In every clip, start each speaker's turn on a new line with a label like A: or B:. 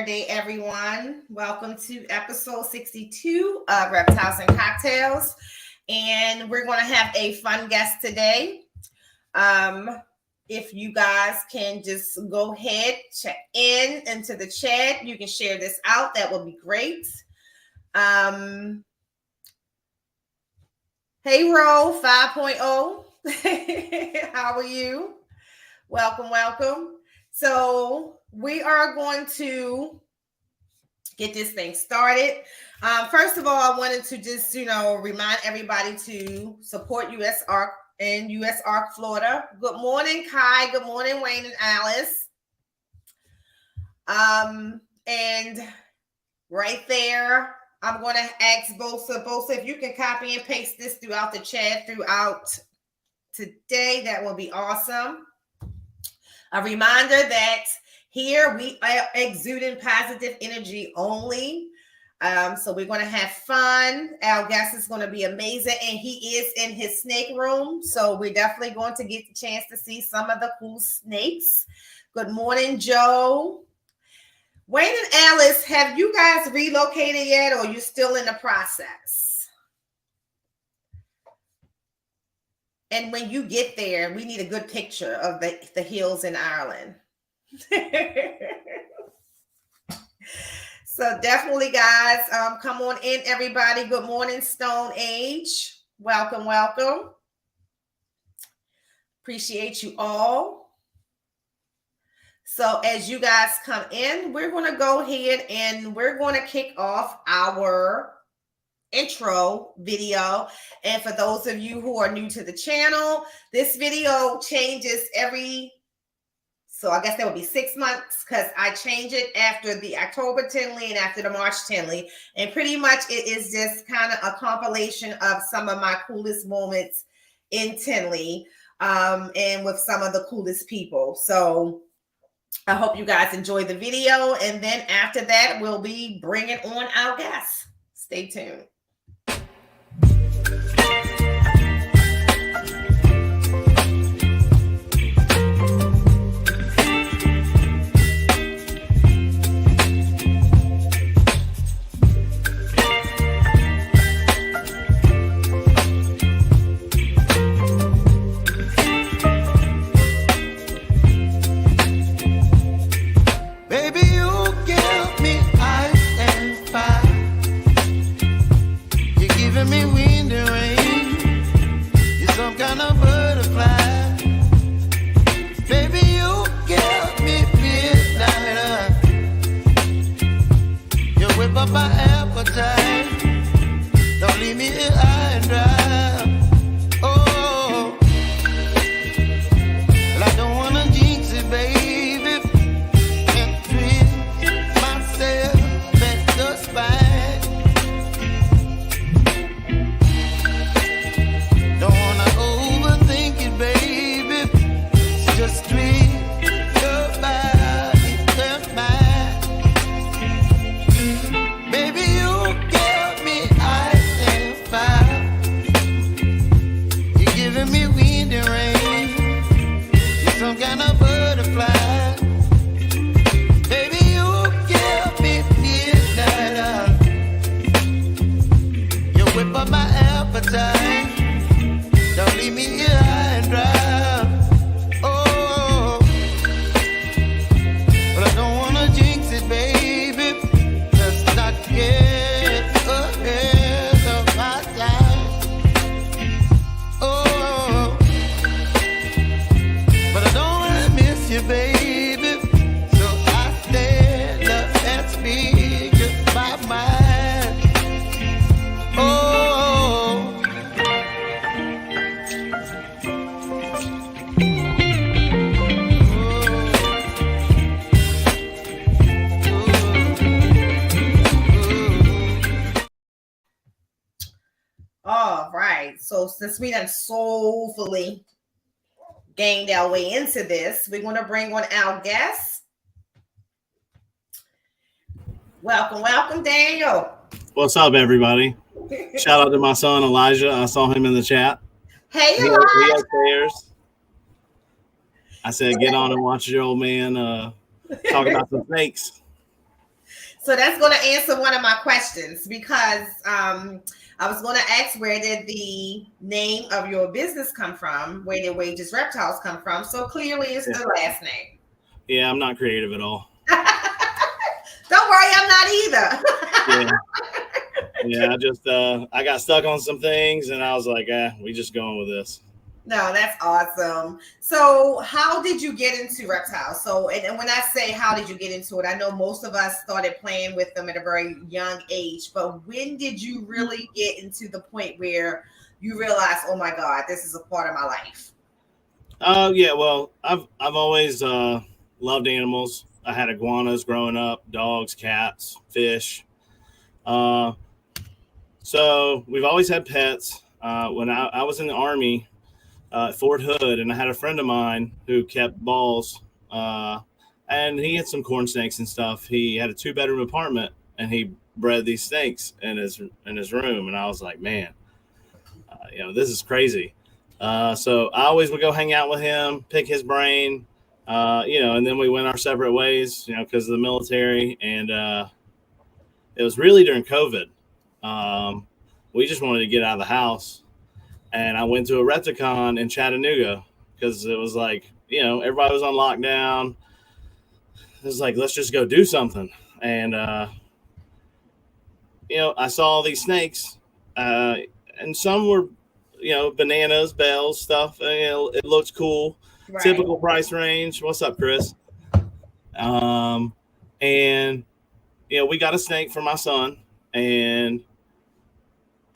A: Saturday, everyone. Welcome to episode 62 of Reptiles and Cocktails. And we're going to have a fun guest today. If you guys can just go ahead, check into the chat. You can share this out. That would be great. Hey, Ro 5.0. How are you? Welcome. So we are going to get this thing started. First of all, I wanted to just, remind everybody to support US ARC and US ARC Florida. Good morning, Kai. Good morning, Wayne and Alice. And right there, I'm going to ask Bosa if you can copy and paste this throughout the chat throughout today. That will be awesome. A reminder that here we are exuding positive energy only. So we're going to have fun. Our guest is going to be amazing. And he is in his snake room. So we're definitely going to get the chance to see some of the cool snakes. Good morning, Joe. Wayne and Alice, have you guys relocated yet, or are you still in the process? And when you get there, we need a good picture of the hills in Ireland. So definitely, guys, come on in, everybody. Good morning, Stone Age. Welcome. Appreciate you all. So as you guys come in, we're going to go ahead and we're going to kick off our intro video. And for those of you who are new to the channel, this video changes so I guess that would be 6 months, because I change it after the October Tinley and after the March Tinley. And pretty much it is just kind of a compilation of some of my coolest moments in Tinley, and with some of the coolest people. So I hope you guys enjoy the video. And then after that, we'll be bringing on our guests. Stay tuned. All right. So since we done soulfully gained our way into this, we're going to bring on our guests. Welcome, Daniel.
B: What's up, everybody? Shout out to my son, Elijah. I saw him in the chat.
A: Hey, Elijah.
B: I said, get on and watch your old man talk about the snakes.
A: So that's going to answer one of my questions, because I was going to ask, where did the name of your business come from? Where did Wages Reptiles come from? So clearly it's the last name.
B: Yeah, I'm not creative at all.
A: Don't worry, I'm not either.
B: Yeah, I just I got stuck on some things, and I was like, we just going with this.
A: No, that's awesome. So how did you get into reptiles? So, and when I say how did you get into it, I know most of us started playing with them at a very young age, but when did you really get into the point where you realized, oh my God, this is a part of my life?
B: Yeah, well, I've always loved animals. I had iguanas growing up, dogs, cats, fish. So we've always had pets. When I was in the Army, at Fort Hood, and I had a friend of mine who kept balls, and he had some corn snakes and stuff. He had a 2-bedroom apartment, and he bred these snakes in his room. And I was like, man, this is crazy. So I always would go hang out with him, pick his brain, and then we went our separate ways, because of the military. And it was really during COVID. We just wanted to get out of the house. And I went to a Repticon in Chattanooga because it was like, everybody was on lockdown. It was like, let's just go do something. And, I saw all these snakes, and some were, bananas, bells, stuff. It looked cool. Right. Typical price range. What's up, Chris? And, we got a snake for my son, and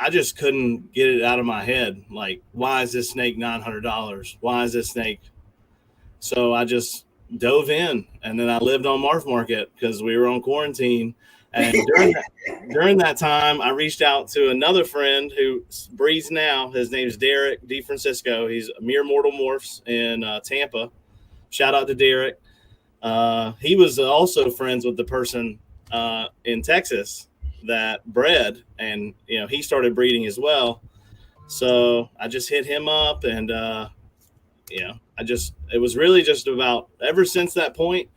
B: I just couldn't get it out of my head. Like, why is this snake $900? Why is this snake? So I just dove in, and then I lived on Marf Market because we were on quarantine. And during that time, I reached out to another friend who breeds now. His name's Derek DeFrancisco. He's Mere Mortal Morphs in Tampa. Shout out to Derek. He was also friends with the person in Texas that bred, and he started breeding as well. So I just hit him up, and it was really just about, ever since that point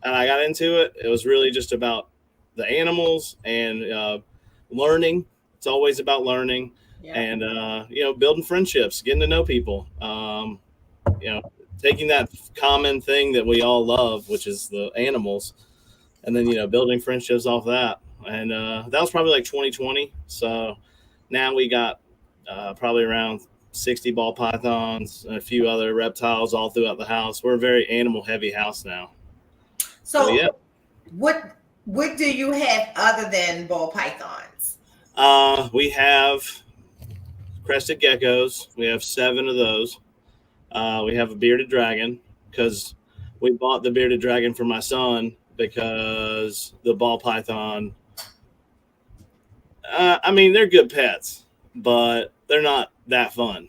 B: and I got into it, it was really just about the animals and learning. It's always about learning. Yeah. And building friendships, getting to know people, taking that common thing that we all love, which is the animals, and then building friendships off that. And that was probably like 2020. So now we got probably around 60 ball pythons and a few other reptiles all throughout the house. We're a very animal heavy house now.
A: So yeah. What do you have other than ball pythons?
B: We have crested geckos. We have 7 of those. We have a bearded dragon, because we bought the bearded dragon for my son because the ball python, they're good pets, but they're not that fun.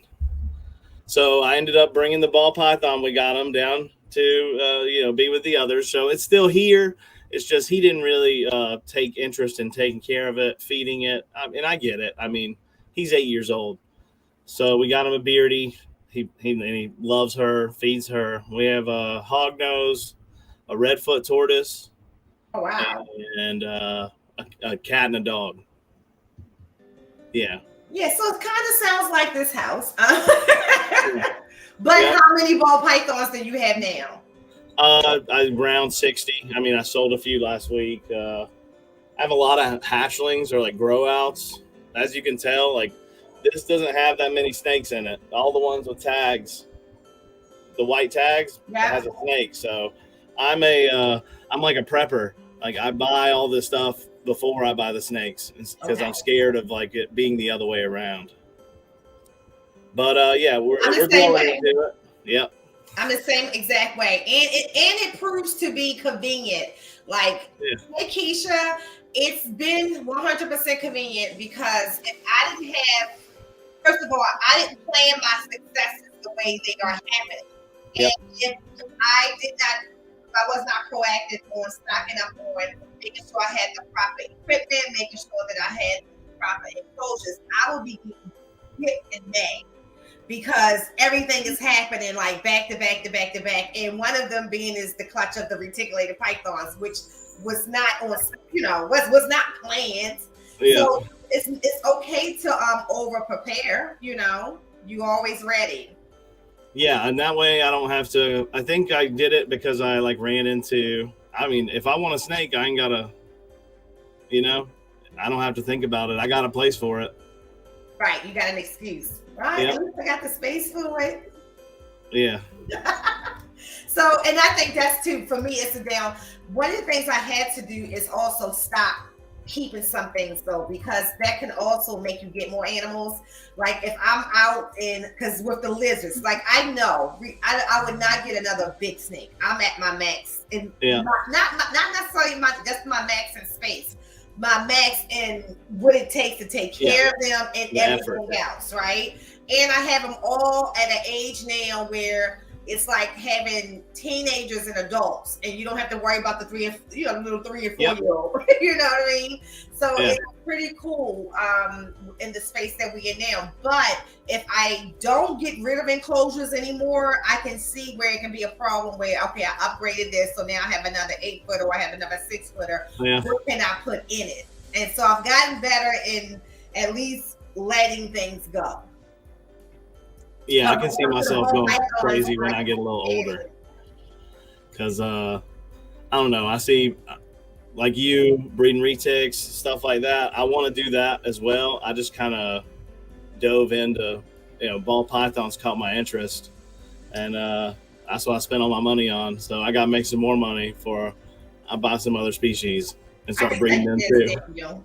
B: So I ended up bringing the ball python. We got him down to, be with the others. So it's still here. It's just he didn't really take interest in taking care of it, feeding it. And I get it. He's 8 years old. So we got him a beardy. He loves her, feeds her. We have a hognose, a redfoot tortoise.
A: Oh, wow.
B: And a cat and a dog. Yeah.
A: Yeah, so it kind of sounds like this house. But yeah. How many ball pythons do you have now?
B: Around 60. I sold a few last week. I have a lot of hatchlings or like grow outs. As you can tell, like, this doesn't have that many snakes in it. All the ones with tags, the white tags, has a snake. So I'm like a prepper. Like, I buy all this stuff before I buy the snakes, because I'm scared of like it being the other way around. But we're going into it. Yep.
A: I'm the same exact way, and it proves to be convenient. Like, hey Keisha, it's been 100% convenient, because if I didn't have, first of all, I didn't plan my successes the way they are happening. Yep. And if I was not proactive on stocking up on making sure I had the proper equipment, making sure that I had the proper enclosures, I will be getting hit in May, because everything is happening like back to back to back to back. And one of them being is the clutch of the reticulated pythons, which was not on, was not planned.
B: Yeah.
A: So it's okay to over prepare. You always ready.
B: Yeah, and that way I don't have to. I think I did it because I like ran into. I mean, if I want a snake, I ain't gotta. I don't have to think about it. I got a place for it.
A: Right, you got an excuse, right?
B: Yep.
A: At least I got the space for it.
B: Yeah.
A: So, and I think that's too, for me, it's a down. One of the things I had to do is also stop keeping some things though, because that can also make you get more animals. Like if I'm out because with the lizards, like I know I would not get another big snake. I'm at my max, and not necessarily just my max in space, my max in what it takes to take care of them and everything else, right? And I have them all at an age now where it's like having teenagers and adults, and you don't have to worry about the little 3 or 4 year old. You know what I mean? So it's pretty cool in the space that we in now. But if I don't get rid of enclosures anymore, I can see where it can be a problem where, okay, I upgraded this, so now I have another 8-footer or I have another 6-footer. What can I put in it? And so I've gotten better in at least letting things go.
B: Yeah, I can see myself going crazy when I get a little older. Because, I don't know, I see, like you, breeding retics, stuff like that. I want to do that as well. I just kind of dove into, ball pythons caught my interest. And that's what I spent all my money on. So I got to make some more money before I buy some other species and start breeding them too.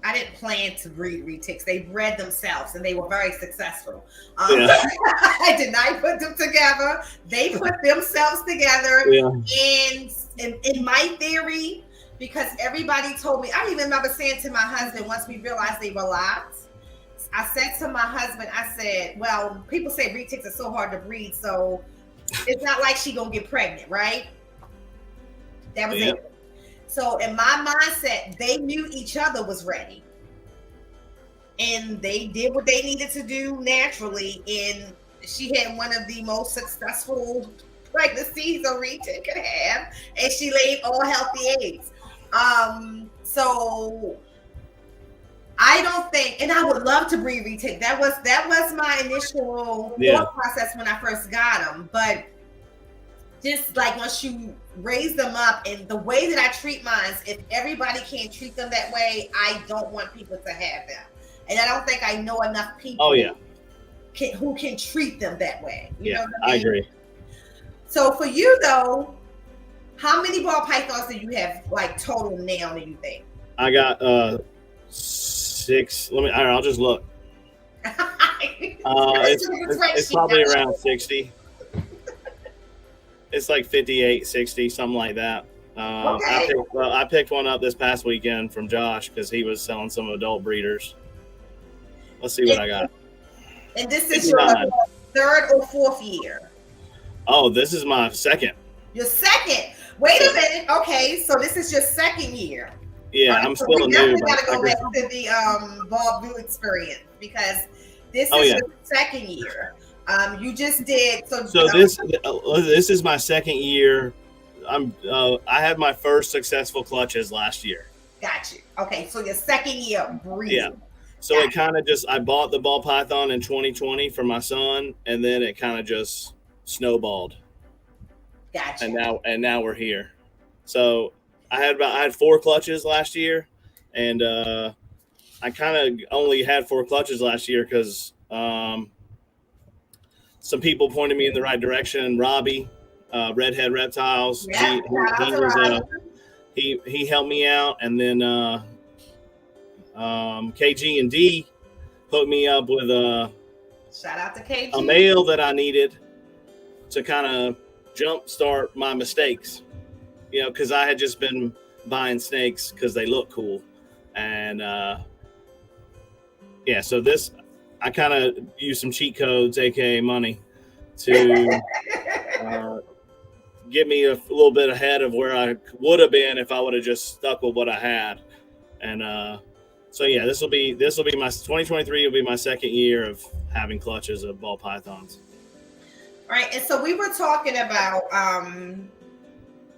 A: I didn't plan to breed retics. They bred themselves and they were very successful. I did not put them together. They put themselves together. And in my theory, because everybody told me, I even remember saying to my husband once we realized they were lots, I said to my husband, I said, well, people say retics are so hard to breed, so it's not like she gonna get pregnant, right? That was it. So in my mindset, they knew each other was ready. And they did what they needed to do naturally. And she had one of the most successful pregnancies a retic could have. And she laid all healthy eggs. So I don't think, and I would love to breed retic. That was my initial thought process when I first got them. But just like once you raise them up, and the way that I treat mine, if everybody can't treat them that way, I don't want people to have them. And I don't think I know enough people who can treat them that way. You know what I mean?
B: I agree. So
A: for you though, how many ball pythons do you have like total now, do you think?
B: I got 6. I'll just look. It's probably around 60. It's like 58, 60, something like that. I picked one up this past weekend from Josh because he was selling some adult breeders. Let's see what I got.
A: And this is your 3rd or 4th year?
B: Oh, this is my 2nd.
A: Your 2nd? Wait a minute. Okay, so this is your 2nd year.
B: Yeah, I'm still a noob.
A: We got to go back to the ball blue experience because this is your 2nd year. You just did
B: this is my 2nd year. I had my first successful clutches last year.
A: Got you. Okay, so your 2nd year breeding.
B: Yeah. So it kind of I bought the ball python in 2020 for my son, and then it kind of just snowballed.
A: Gotcha.
B: And now we're here. So I had 4 clutches last year, and I kind of only had 4 clutches last year because some people pointed me in the right direction. Robbie, Redhead Reptiles, he helped me out, and then KG and D hooked me up with
A: shout out to KG,
B: a male that I needed to kind of jumpstart my mistakes, because I had just been buying snakes because they look cool, and so this. I kind of used some cheat codes, aka money, to get me a little bit ahead of where I would have been if I would have just stuck with what I had. And this will be my 2023 will be my 2nd year of having clutches of ball pythons.
A: All right, and so we were talking about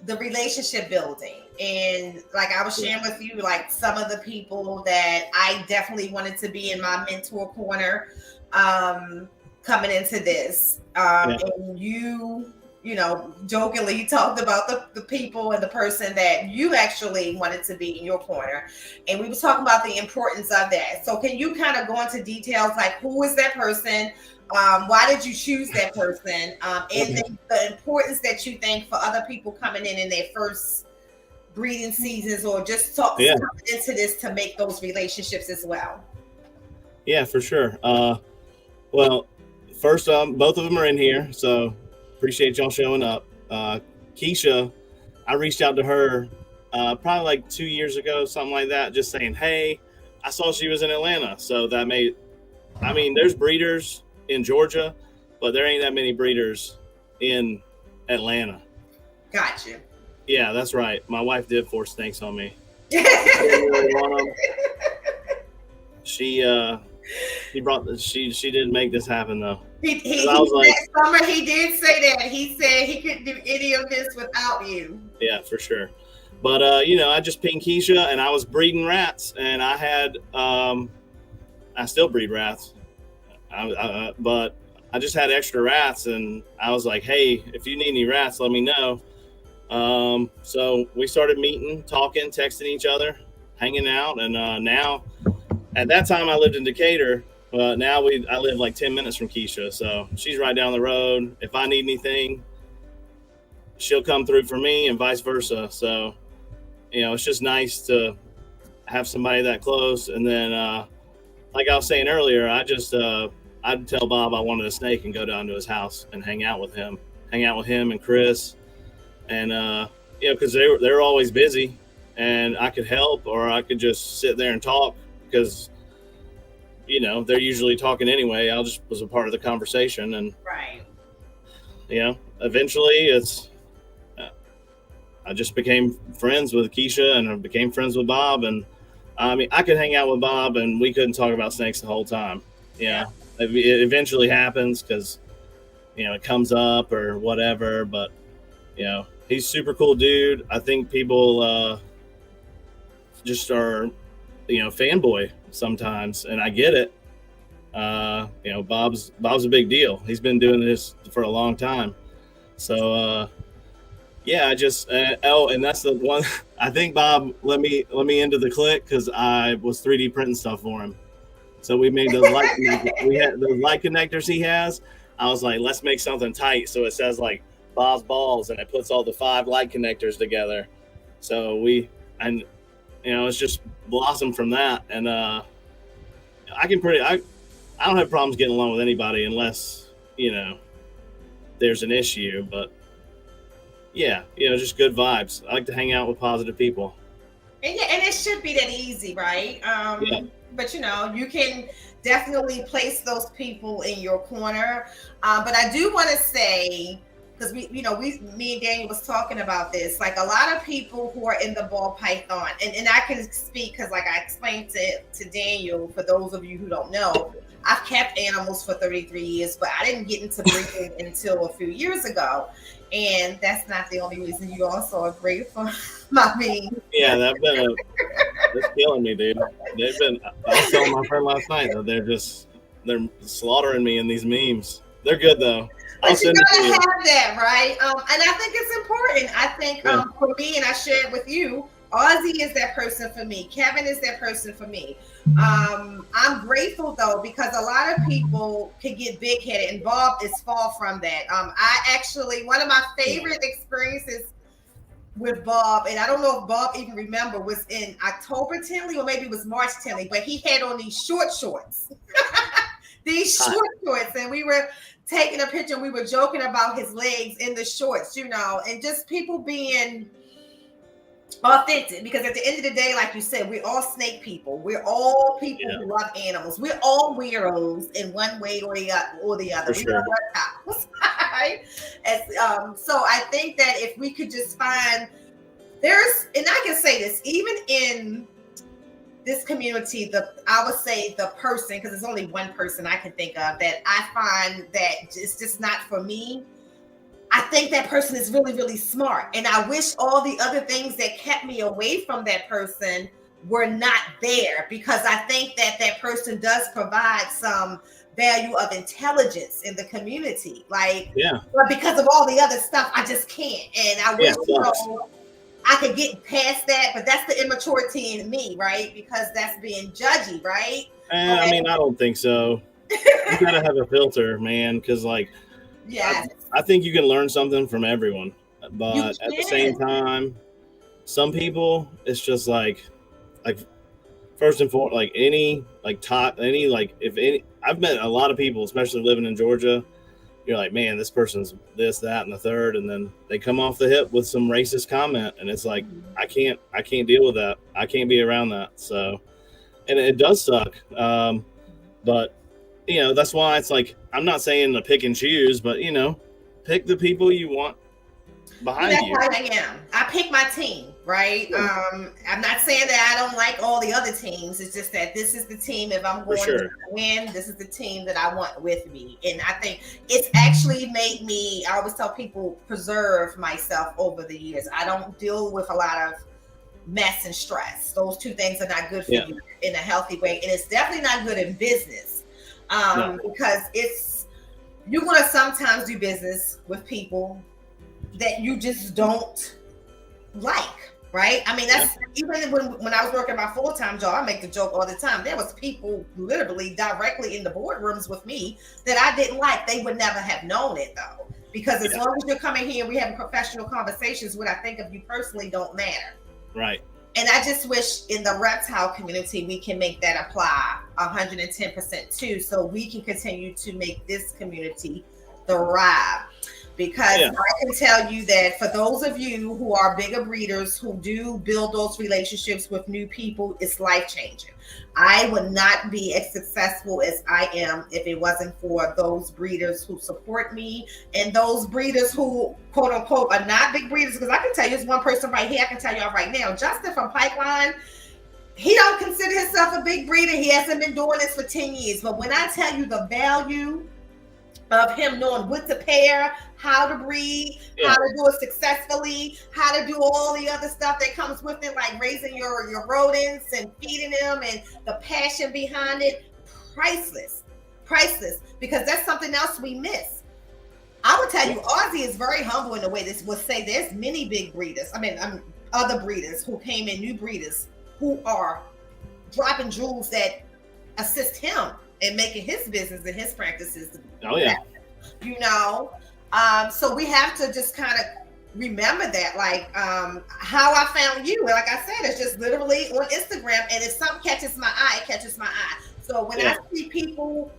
A: the relationship building, And like I was sharing with you, like some of the people that I definitely wanted to be in my mentor corner coming into this. And you know, jokingly talked about the people and the person that you actually wanted to be in your corner. And we were talking about the importance of that. So can you kind of go into details, like who is that person? Why did you choose that person? And then the importance that you think for other people coming in their first breeding seasons, or just coming into this to make those relationships as well.
B: Yeah, for sure. Well, first, both of them are in here, so appreciate y'all showing up. Keisha, I reached out to her probably like 2 years ago, something like that, just saying, hey, I saw she was in Atlanta. So that made, I mean, there's breeders in Georgia, but there ain't that many breeders in Atlanta.
A: Gotcha.
B: Yeah, that's right. My wife did force snakes on me. She didn't make this happen though.
A: That summer he did say that. He said he couldn't do any of this without you.
B: Yeah, for sure. But you know, I just pinged Keisha, and I was breeding rats, and I had I still breed rats, but I just had extra rats, and I was like, hey, if you need any rats, let me know. So we started meeting, talking, texting each other, hanging out, and now, at that time I lived in Decatur. Now I live like 10 minutes from Keisha, so she's right down the road. If I need anything, she'll come through for me, and vice versa. So, you know, it's just nice to have somebody that close. And then, like I was saying earlier, I'd tell Bob I wanted a snake and go down to his house and hang out with him and Chris. And, you know, because they're always busy, and I could help, or I could just sit there and talk because, you know, they're usually talking anyway. I just was a part of the conversation. And, you know, eventually I just became friends with Keisha, and I became friends with Bob. And I mean, I could hang out with Bob and we couldn't talk about snakes the whole time. Yeah. It eventually happens because, you know, it comes up or whatever, but, you know, he's super cool dude. I think people just are, you know, fanboy sometimes, and I get it. You know, Bob's a big deal. He's been doing this for a long time. So yeah, I just and that's the one. I think Bob let me into the click because I was 3D printing stuff for him. So we made those light connectors. We had those light connectors he has. I was like, let's make something tight so it says like Bob's balls, and it puts all the 5 light connectors together. So you know, it's just blossomed from that. And I don't have problems getting along with anybody unless, you know, there's an issue. But yeah, you know, just good vibes. I like to hang out with positive people.
A: And it should be that easy, right? But you know, you can definitely place those people in your corner. But I do want to say, because me and Daniel was talking about this, like a lot of people who are in the ball python, and I can speak because like I explained to Daniel, for those of you who don't know, I've kept animals for 33 years, but I didn't get into breeding until a few years ago. And that's not the only reason. You also are grateful. I mean,
B: yeah, that's killing me, dude. I was telling my friend last night that they're slaughtering me in these memes. They're good though.
A: But you gotta have that, right? And I think it's important. I think for me, and I shared with you, Ozzy is that person for me. Kevin is that person for me. I'm grateful though, because a lot of people can get big headed, and Bob is far from that. I actually, one of my favorite experiences with Bob, and I don't know if Bob even remember, was in October 10th, or maybe it was March 10th, but he had on these short shorts. These short shorts, and we were taking a picture, and we were joking about his legs in the shorts, you know, and just people being authentic, because at the end of the day, like you said, we're all snake people. We're all people who love animals. We're all weirdos in one way or the other.
B: For sure.
A: Reptiles, right? So I think that if we could just find, and I can say this, even in this community, I would say the person, because there's only one person I can think of that I find that it's just not for me. I think that person is really, really smart. And I wish all the other things that kept me away from that person were not there, because I think that that person does provide some value of intelligence in the community. Like,
B: Yeah.
A: but because of all the other stuff, I just can't. And I wish,
B: Yeah,
A: I could get past that, but that's the immaturity in me, right? Because that's being judgy, right?
B: I mean, I don't think so. You gotta have a filter, man, because like,
A: yes,
B: I think you can learn something from everyone, but at the same time, some people, it's just like first and foremost, like any if any, I've met a lot of people, especially living in Georgia. You're like, man, this person's this, that, and the third, and then they come off the hip with some racist comment, and it's like, I can't deal with that. I can't be around that. So, and it does suck. But that's why it's like, I'm not saying to pick and choose, but pick the people you want behind you.
A: That's how I am. I pick my team, right?
B: Yeah.
A: I'm not saying that I don't like all the other teams. It's just that this is the team, if I'm going to win, this is the team that I want with me. And I think it's actually made me, I always tell people, preserve myself over the years. I don't deal with a lot of mess and stress. Those two things are not good for you in a healthy way. And it's definitely not good in business, because you're going to sometimes do business with people that you just don't like, right? I mean, that's even when I was working my full-time job, I make the joke all the time. There was people literally directly in the boardrooms with me that I didn't like. They would never have known it though, because as long as you're coming here and we having professional conversations, what I think of you personally don't matter.
B: Right.
A: And I just wish in the reptile community, we can make that apply 110% too, so we can continue to make this community thrive. Because I can tell you that for those of you who are bigger breeders, who do build those relationships with new people, it's life-changing. I would not be as successful as I am if it wasn't for those breeders who support me, and those breeders who, quote unquote, are not big breeders. Because I can tell you, there's one person right here, I can tell y'all right now, Justin from Pipeline, he don't consider himself a big breeder. He hasn't been doing this for 10 years. But when I tell you the value of him knowing what to pair, how to breed, how to do it successfully, how to do all the other stuff that comes with it, like raising your rodents and feeding them, and the passion behind it, priceless, because that's something else we miss. I would tell you, Ozzy is very humble in the way this would say there's many big breeders. I mean, other breeders who came in, new breeders who are dropping jewels that assist him in making his business and his practices. So we have to just kind of remember that, like, how I found you. Like I said, it's just literally on Instagram, and if something catches my eye, it catches my eye. So when I see people,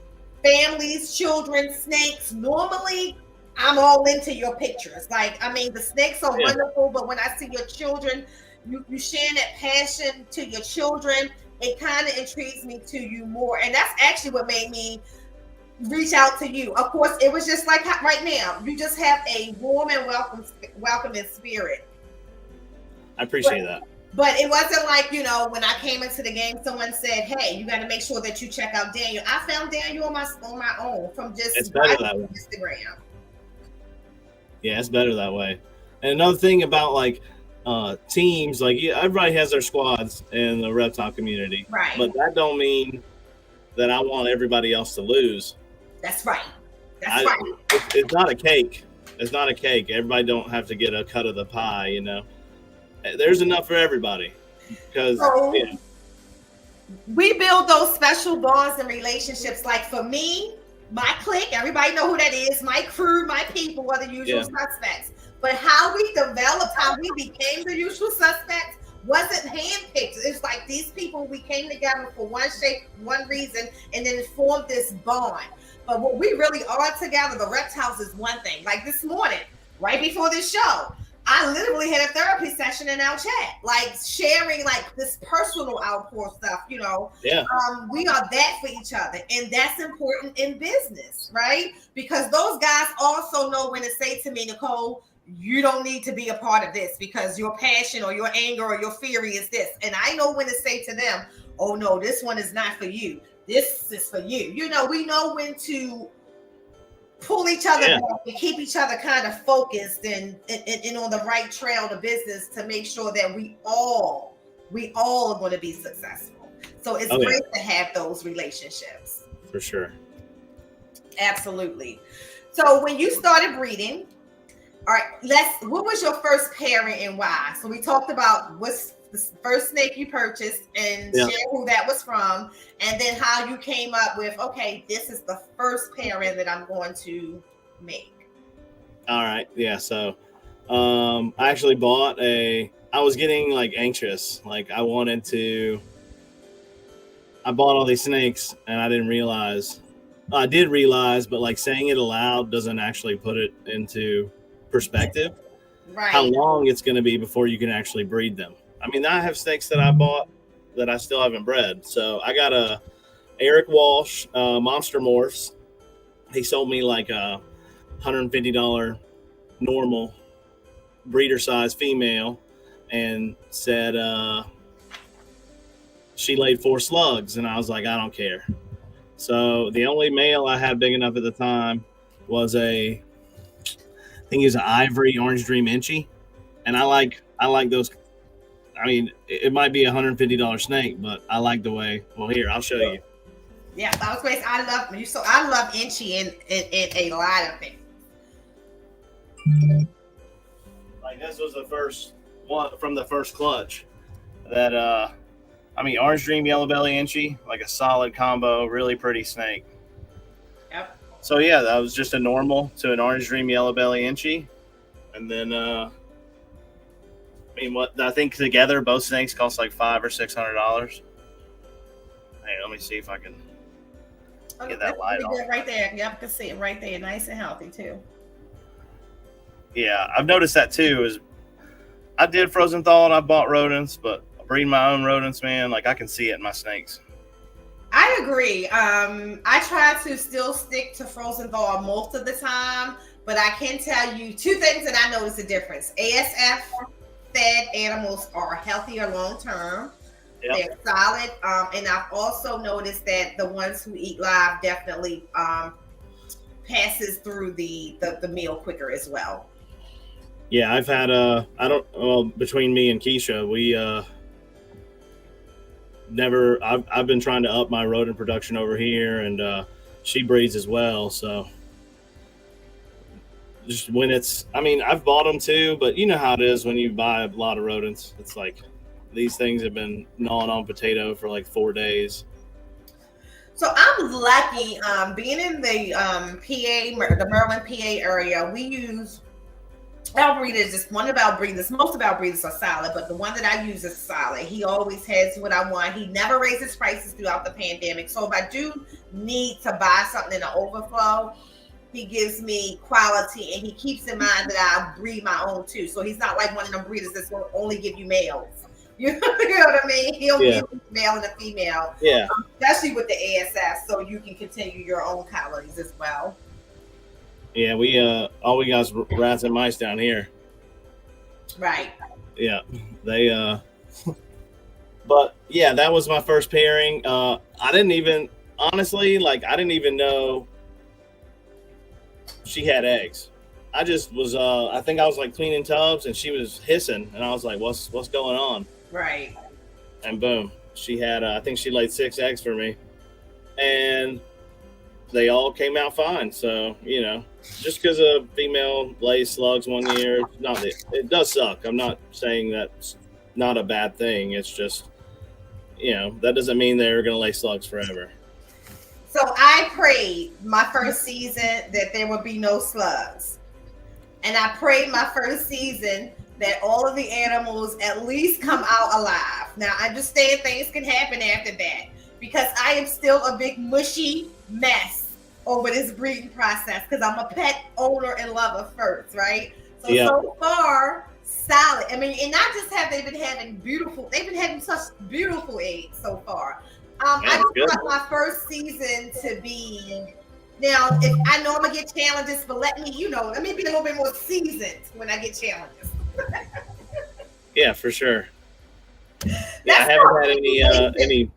A: families, children, snakes, normally I'm all into your pictures. Like, I mean, the snakes are wonderful, but when I see your children, you sharing that passion to your children, it kind of intrigues me to you more. And that's actually what made me reach out to you. Of course, it was just like right now, you just have a warm and welcoming spirit.
B: I appreciate that.
A: But it wasn't like, when I came into the game, someone said, hey, you got to make sure that you check out Daniel. I found Daniel on my own from just Instagram.
B: Yeah, it's better that way. And another thing about like teams, like everybody has their squads in the reptile community,
A: right?
B: But that don't mean that I want everybody else to lose.
A: That's right.
B: It's not a cake. It's not a cake. Everybody don't have to get a cut of the pie. There's enough for everybody. Because
A: we build those special bonds and relationships. Like for me, my clique, everybody know who that is. My crew, my people are the usual suspects. But how we developed, how we became the usual suspects wasn't handpicked. It's like these people, we came together for one shape, one reason, and then it formed this bond. But what we really are together, the reptiles, is one thing. Like this morning, right before this show, I literally had a therapy session in our chat, like sharing like this personal outpour stuff, we are that for each other. And that's important in business, right? Because those guys also know when to say to me, Nicole, you don't need to be a part of this because your passion or your anger or your fury is this. And I know when to say to them, oh no, this one is not for you. This is for you. We know when to pull each other
B: Yeah.
A: back and keep each other kind of focused and on the right trail to business to make sure that we all are going to be successful. So it's great to have those relationships.
B: For sure.
A: Absolutely. So when you started breeding, all right, what was your first pairing and why? So we talked about what's the first snake you purchased and share who that was from, and then how you came up with, okay, this is the first pairing that I'm going to make.
B: All right. Yeah. So I actually bought I was getting like anxious. Like I bought all these snakes and I didn't realize, I did realize, but like saying it aloud doesn't actually put it into perspective.
A: Right.
B: How long it's going to be before you can actually breed them. I mean, I have snakes that I bought that I still haven't bred. So I got a Eric Walsh Monster Morphs. He sold me like a $150 normal breeder size female and said she laid 4 slugs. And I was like, I don't care. So the only male I had big enough at the time was I think he was an Ivory Orange Dream Inchy. And I like those. I mean, it might be a $150 snake, but I like the way. Well, here, I'll show you.
A: Yeah, I was waiting. I love you. So I love Inchy in a lot of things.
B: Like this was the first one from the first clutch. That Orange Dream Yellow Belly Inchy, like a solid combo, really pretty snake.
A: Yep.
B: So yeah, that was just a normal to an Orange Dream Yellow Belly Inchy, and then I think together both snakes cost like $500 or $600. Hey, let me see if I can get that light on.
A: Right there. Yep, I can see it right there, nice and healthy too.
B: Yeah, I've noticed that too. Is I did frozen thaw and I bought rodents, but breeding my own rodents, man, like I can see it in my snakes.
A: I agree. I try to still stick to frozen thaw most of the time, but I can tell you 2 things that I notice a difference. ASF fed animals are healthier long term. Yep. They're solid. And I've also noticed that the ones who eat live definitely passes through the meal quicker as well.
B: Yeah, I've had between me and Keisha, we I've been trying to up my rodent production over here, and she breeds as well. So just when I've bought them too, but you know how it is when you buy a lot of rodents. It's like these things have been gnawing on potato for like 4 days.
A: So I'm lucky being in the PA, the Maryland, PA area. We use our breeders. Just one of our breeders. Most of our breeders are solid, but the one that I use is solid. He always has what I want. He never raises prices throughout the pandemic. So if I do need to buy something in an overflow, he gives me quality, and he keeps in mind that I breed my own too. So he's not like one of them breeders that's going to only give you males. You know what I mean? He'll give you a male and a female.
B: Yeah.
A: Especially with the ASF, so you can continue your own colonies as well.
B: Yeah, all we got is rats and mice down here.
A: Right.
B: Yeah. They but yeah, that was my first pairing. I didn't even know she had eggs. I just was I think I was like cleaning tubs and she was hissing and I was like, what's going on?
A: Right.
B: And boom, she had I think she laid 6 eggs for me, and they all came out fine. So just because a female lays slugs 1 year, it does suck. I'm not saying that's not a bad thing. It's just that doesn't mean they're going to lay slugs forever.
A: So I prayed my first season that there would be no slugs. And I prayed my first season that all of the animals at least come out alive. Now, I understand things can happen after that, because I am still a big mushy mess over this breeding process, because I'm a pet owner and lover first, right? So far, solid. I mean, and not just have they been having such beautiful eggs so far. I just want my first season to be. Now, if I know I'm gonna get challenges, but let me be a little bit more seasoned when I get challenges.
B: Yeah, for sure. Yeah, I haven't had any.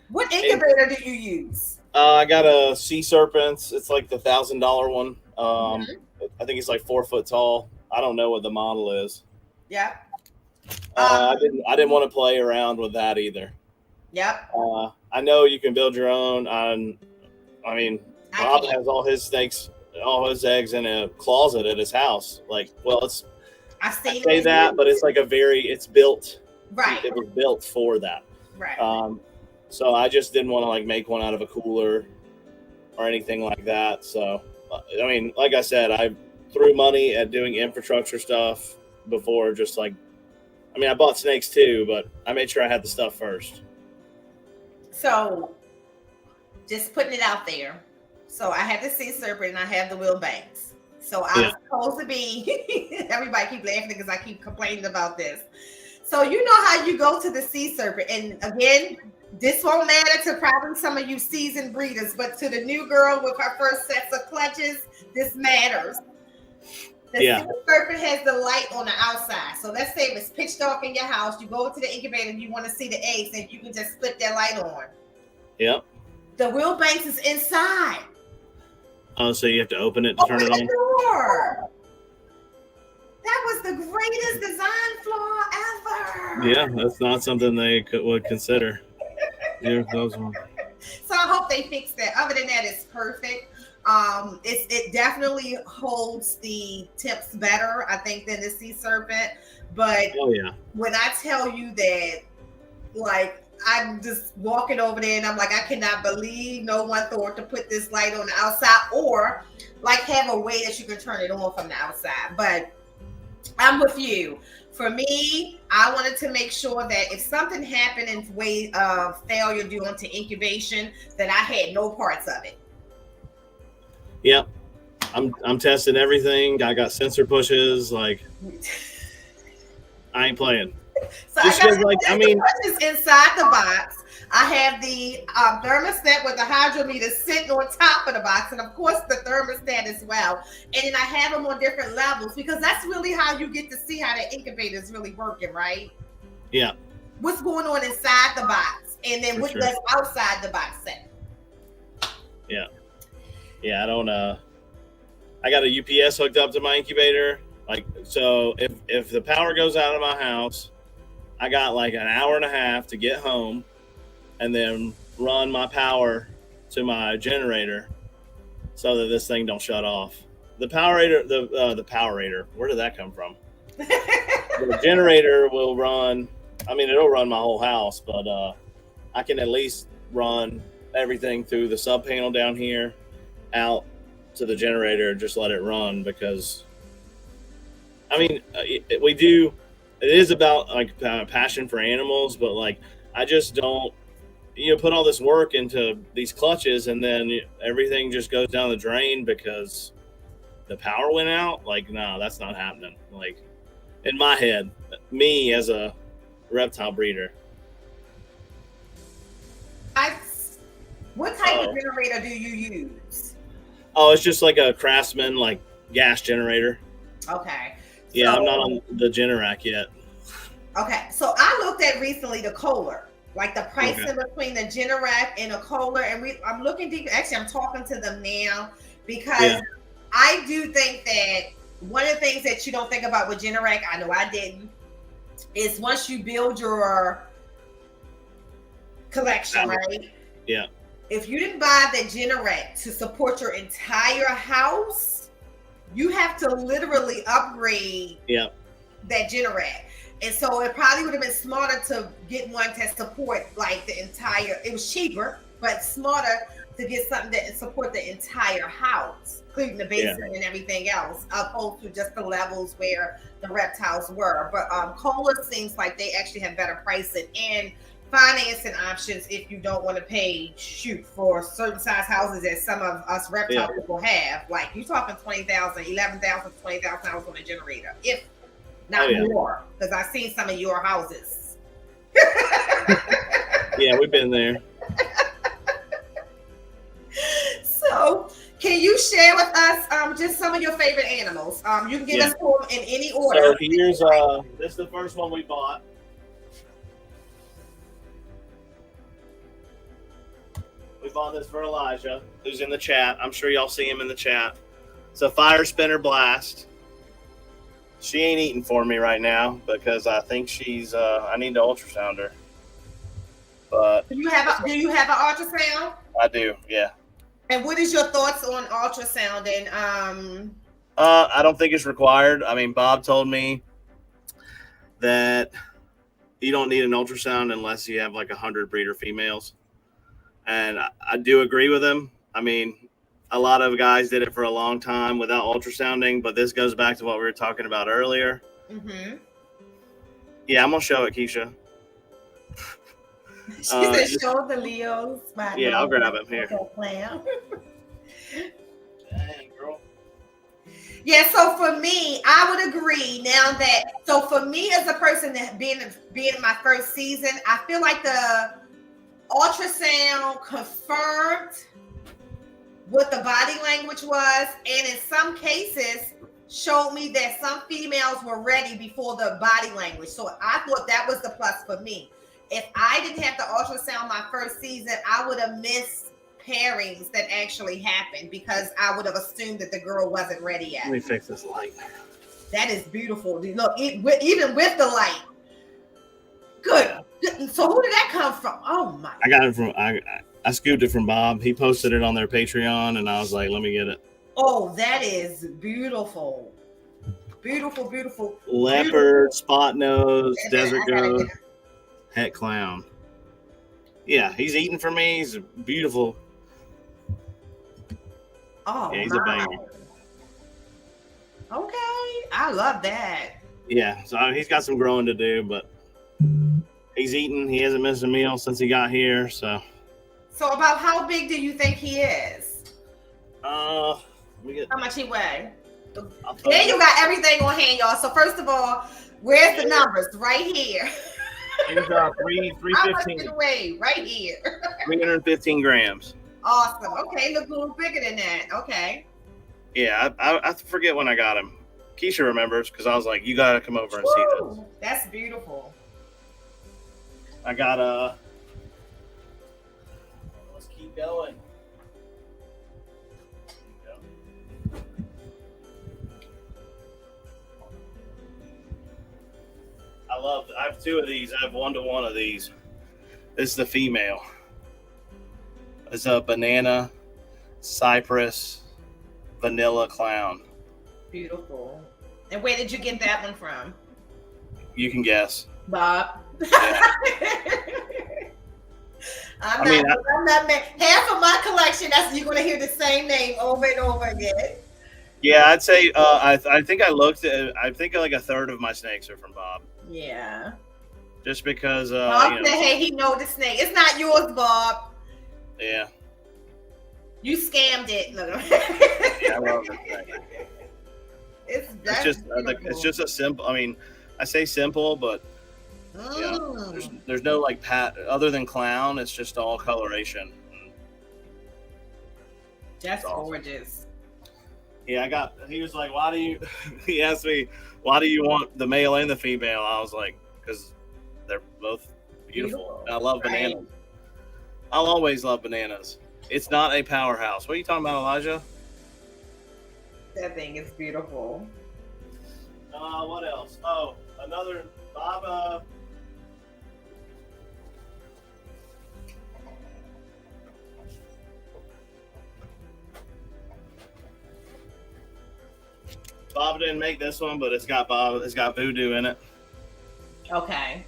A: What incubator do you use?
B: I got a sea serpent. It's like the $1,000 one.
A: Mhm.
B: I think it's like 4 foot tall. I don't know what the model is.
A: Yep.
B: I didn't want to play around with that either.
A: Yep.
B: I know you can build your own. I mean,
A: I
B: Bob
A: can't.
B: has all his snakes, all his eggs in a closet at his house. Like, well,
A: I
B: I
A: seen
B: say
A: it.
B: that, but it's like it's built.
A: Right.
B: It was built for that.
A: Right.
B: So I just didn't want to like make one out of a cooler or anything like that. So, I mean, like I said, I threw money at doing infrastructure stuff before just like, I mean, I bought snakes too, but I made sure I had the stuff first.
A: So just putting it out there. So I have the sea serpent and I have the Will Banks. So I was supposed to be, everybody keep laughing because I keep complaining about this. So you know how you go to the sea serpent, and again, this won't matter to probably some of you seasoned breeders, but to the new girl with her first sets of clutches, this matters. The sea serpent has the light on the outside. So let's say if it's pitch dark in your house, you go to the incubator and you want to see the eggs, and you can just flip that light on.
B: Yep.
A: The Will Banks is inside.
B: Oh, so you have to open it to turn it on?
A: Door. That was the greatest design flaw ever.
B: Yeah, that's not something they would consider. Yeah, those ones.
A: So I hope they fix that. Other than that, it's perfect. It definitely holds the tips better, I think, than the sea serpent. But when I tell you that, like, I'm just walking over there and I'm like, I cannot believe no one thought to put this light on the outside, or like have a way that you can turn it on from the outside. But I'm with you. For me, I wanted to make sure that if something happened in way of failure due to incubation, that I had no parts of it.
B: Yep. I'm testing everything. I got sensor pushes. Like, I ain't playing.
A: So just I got pushes inside the box. I have the thermostat with the hydrometer sitting on top of the box, and of course the thermostat as well. And then I have them on different levels, because that's really how you get to see how the incubator is really working, right?
B: Yeah.
A: What's going on inside the box, and then what does outside the box say?
B: Yeah. Yeah, I don't. I got a UPS hooked up to my incubator. Like, so if the power goes out of my house, I got like an hour and a half to get home, and then run my power to my generator so that this thing don't shut off. The Powerator, where did that come from? The generator will run, I mean, it'll run my whole house, but I can at least run everything through the sub panel down here out to the generator and just let it run, because, I mean, it is about like passion for animals, but like, I just don't, put all this work into these clutches and then everything just goes down the drain because the power went out. Like, no, that's not happening. Like, in my head, me as a reptile breeder.
A: What type of generator do you use?
B: Oh, it's just like a Craftsman, like, gas generator.
A: Okay.
B: Yeah, I'm not on the Generac yet.
A: Okay, so I looked at recently the Kohler. Like the pricing between the Generac and a Kohler, and I'm looking deep. Actually, I'm talking to them now, because I do think that one of the things that you don't think about with Generac, I know I didn't, is once you build your collection, right?
B: Yeah.
A: If you didn't buy the Generac to support your entire house, you have to literally upgrade that Generac. And so it probably would have been smarter to get one to support like the entire, it was cheaper, but smarter to get something that support the entire house, including the basement and everything else, opposed to just the levels where the reptiles were. But Kohler seems like they actually have better pricing and financing options if you don't want to pay for certain size houses that some of us reptile people have. Like, you're talking $20,000, $11,000, $20,000 on a generator. If not more, because I've seen some of your houses.
B: Yeah, we've been there.
A: So, can you share with us just some of your favorite animals? You can give us them in any order.
B: So here's this is the first one we bought. We bought this for Elijah, who's in the chat. I'm sure y'all see him in the chat. It's a fire spinner blast. She ain't eating for me right now because I think she's. I need to ultrasound her. But
A: do you have an ultrasound?
B: I do, yeah.
A: And what is your thoughts on ultrasound? And
B: I don't think it's required. I mean, Bob told me that you don't need an ultrasound unless you have like 100 breeder females, and I do agree with him. I mean, a lot of guys did it for a long time without ultrasounding, but this goes back to what we were talking about earlier.
A: Mm-hmm.
B: Yeah, I'm gonna show it, Keisha.
A: She said, "Show the Leos."
B: Yeah, I'll grab him here.
A: Dang,
B: girl.
A: Yeah, so for me, I would agree now that, so for me as a person that being in my first season, I feel like the ultrasound confirmed what the body language was, and in some cases showed me that some females were ready before the body language. So I thought that was the plus for me. If I didn't have to ultrasound my first season, I would have missed pairings that actually happened because I would have assumed that the girl wasn't ready yet.
B: Let me fix this light.
A: That is beautiful. Look, even with the light. Good. So who did that come from? Oh my!
B: I got it from I scooped it from Bob. He posted it on their Patreon, and I was like, let me get it.
A: Oh, that is beautiful. Beautiful, beautiful.
B: Leopard, spot nose, desert goat, het clown. Yeah, he's eating for me. He's beautiful.
A: Oh,
B: yeah, he's a banger.
A: Okay, I love that.
B: Yeah, so he's got some growing to do, but he's eating. He hasn't missed a meal since he got here. So
A: about how big do you think he is?
B: Let me get.
A: How much he weigh? There you got everything on hand, y'all. So first of all, where's the numbers? Right here.
B: He's 315.
A: How much did it weigh? Right here.
B: 315 grams.
A: Awesome. Okay, look a little bigger than that. Okay.
B: Yeah, I forget when I got him. Keisha remembers because I was like, you got to come over and see this.
A: That's beautiful.
B: I got let's keep going. I have two of these. I have 1-to-1 of these. This is the female. It's a banana, cypress, vanilla clown.
A: Beautiful. And where did you get that one from?
B: You can guess.
A: Bob.
B: Yeah.
A: I'm not half of my collection. You're going to hear the same name over and over again.
B: Yeah, I'd say I think I looked at. I think like a third of my snakes are from Bob.
A: Yeah.
B: Just because.
A: Bob said, "Hey, he know the snake. It's not yours, Bob."
B: Yeah.
A: You scammed it. Look.
B: Yeah, I love it. It's just a simple. I mean, I say simple, but there's no like other than clown. It's just all coloration.
A: That's gorgeous.
B: Yeah, he was like, why do you, he asked me, why do you want the male and the female? I was like, because they're both beautiful. I love bananas. I'll always love bananas. It's not a powerhouse. What are you talking about, Elijah?
A: That thing is beautiful.
B: What else? Oh, another Bob. Bob didn't make this one, but it's got voodoo in it.
A: Okay.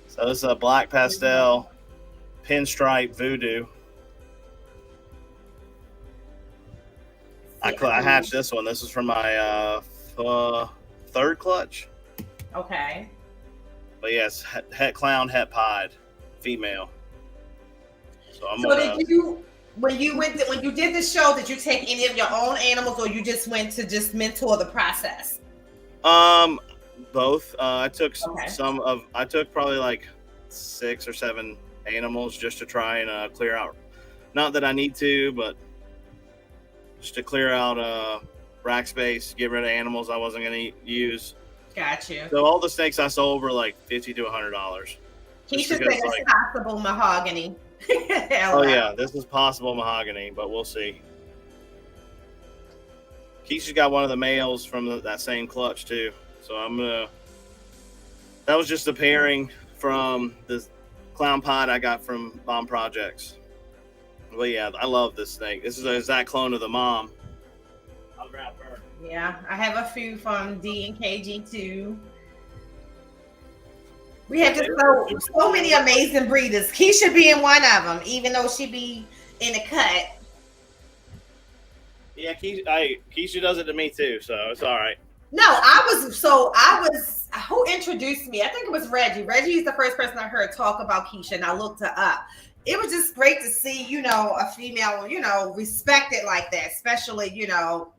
B: So this is a black pastel pinstripe voodoo. I hatched this one. This is from my third clutch.
A: Okay.
B: But yes, het clown, het pied, female. So
A: did you, when you did the show, did you take any of your own animals, or you just went to mentor the process?
B: Both. I took I took probably like 6 or 7 animals just to try and clear out. Not that I need to, but just to clear out rack space, get rid of animals I wasn't going to use.
A: Gotcha.
B: So all the snakes I sold were like $50 to $100.
A: He should say it's possible mahogany.
B: Oh yeah, this is possible mahogany, but we'll see. Keisha's got one of the males from that same clutch too, so I'm gonna. That was just a pairing from the clown pod I got from Bomb Projects. But yeah, I love this snake. This is an exact clone of the mom. I'll grab her.
A: Yeah, I have a few from D and KG too. We have just so many amazing breeders. Keisha being one of them, even though she be in the cut.
B: Yeah, Keisha does it to me too, so it's all right.
A: No, I was who introduced me? I think it was Reggie. Reggie is the first person I heard talk about Keisha, and I looked her up. It was just great to see, a female, respected like that, especially, her. Oh,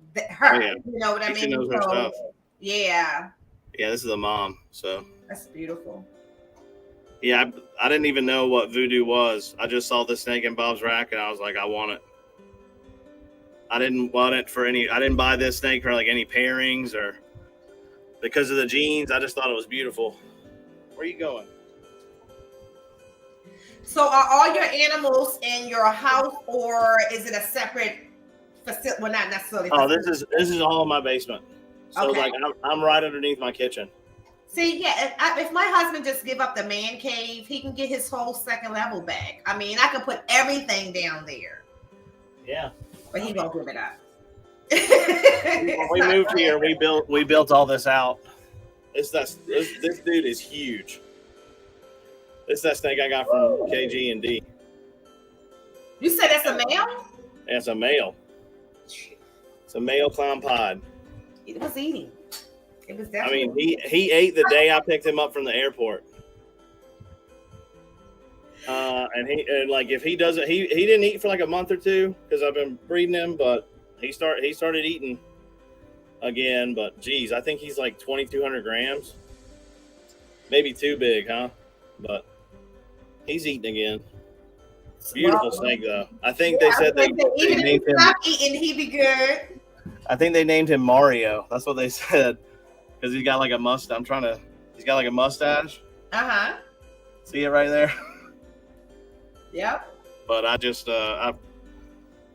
A: yeah. You know what I mean?
B: Knows her stuff.
A: Yeah.
B: Yeah, this is the mom, so.
A: That's beautiful.
B: Yeah, I didn't even know what voodoo was. I just saw the snake in Bob's rack, and I was like, I want it. I didn't want it for any. I didn't buy this snake for like any pairings or because of the genes. I just thought it was beautiful. Where are you going?
A: So, are all your animals in your house, or is it a separate facility? Well, not necessarily.
B: Oh, this is all in my basement. So, okay. Like, I'm right underneath my kitchen.
A: See, yeah, if my husband just give up the man cave, he can get his whole second level back. I mean, I can put everything down there.
B: Yeah.
A: But he won't give it up.
B: When we moved here, we built all this out. This dude is huge. This is that snake I got from KG and D.
A: You said that's a male?
B: Yeah, it's a male. It's a male clown pod.
A: It was eating. It was definitely.
B: I mean, he ate the day I picked him up from the airport. And if he doesn't, he didn't eat for like a month or two because I've been breeding him, but he started eating again. But geez, I think he's like 2,200 grams, maybe too big, huh? But he's eating again. Beautiful snake though. I think they said they named him.
A: Stop eating, he be good.
B: I think they named him Mario. That's what they said because he's got like a mustache. He's got like a mustache. See it right there.
A: Yep.
B: But I just,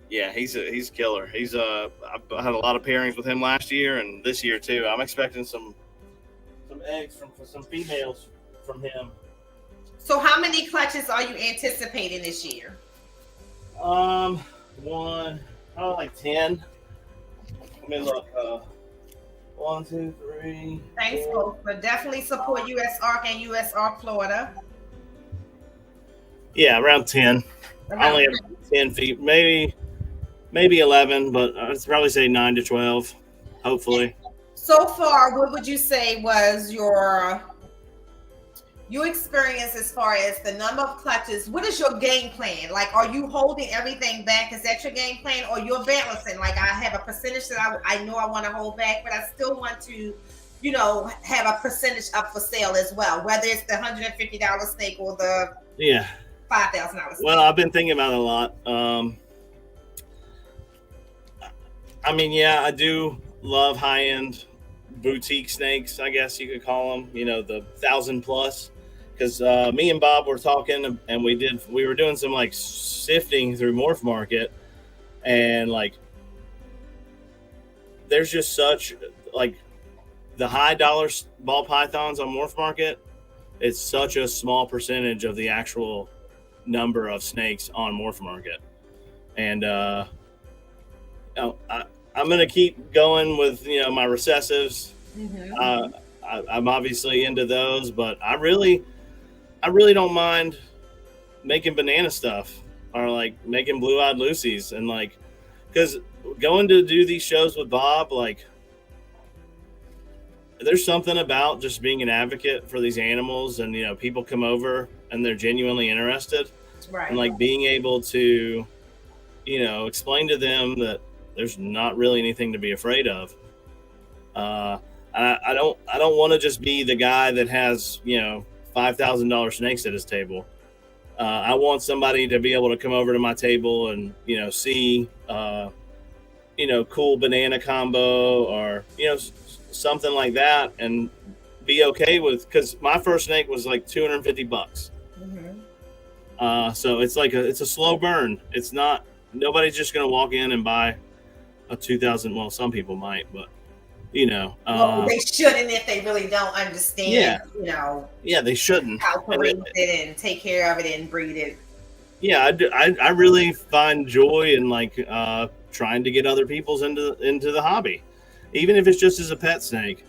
B: he's a killer. He's I had a lot of pairings with him last year and this year too. I'm expecting some eggs from some females from him.
A: So how many clutches are you anticipating this year?
B: Probably like 10. Let me look. 1, 2, 3.
A: Thanks, folks. But definitely support US ARC and US ARC Florida.
B: Yeah, around 10. I only have 10 feet, maybe 11, but I'd probably say 9 to 12, hopefully.
A: So far, what would you say was your experience as far as the number of clutches? What is your game plan? Like, are you holding everything back? Is that your game plan? Or you're balancing? Like, I have a percentage that I know I want to hold back, but I still want to, have a percentage up for sale as well, whether it's the $150 snake or the $5,000.
B: Well, I've been thinking about it a lot. I mean, yeah, I do love high-end boutique snakes, I guess you could call them, the 1,000 plus. Because me and Bob were talking, and we were doing some like sifting through Morph Market, and like there's just such like the high dollar ball pythons on Morph Market. It's such a small percentage of the actual number of snakes on Morph Market, and I'm gonna keep going with my recessives. Mm-hmm. I'm obviously into those, but I really don't mind making banana stuff or like making blue-eyed Lucy's, and like because going to do these shows with Bob, like there's something about just being an advocate for these animals, and people come over and they're genuinely interested,
A: right? And
B: like being able to explain to them that there's not really anything to be afraid of. I don't want to just be the guy that has $5,000 snakes at his table. I want somebody to be able to come over to my table and see cool banana combo or something like that, and be okay with, because my first snake was like $250.
A: Mm-hmm.
B: So it's like it's a slow burn. It's not, nobody's just going to walk in and buy a 2000. Well, some people might, but
A: well, they shouldn't if they really don't understand,
B: yeah, they shouldn't
A: how to raise it and take care of it and breed it.
B: Yeah, I really find joy in like trying to get other people's into the hobby, even if it's just as a pet snake.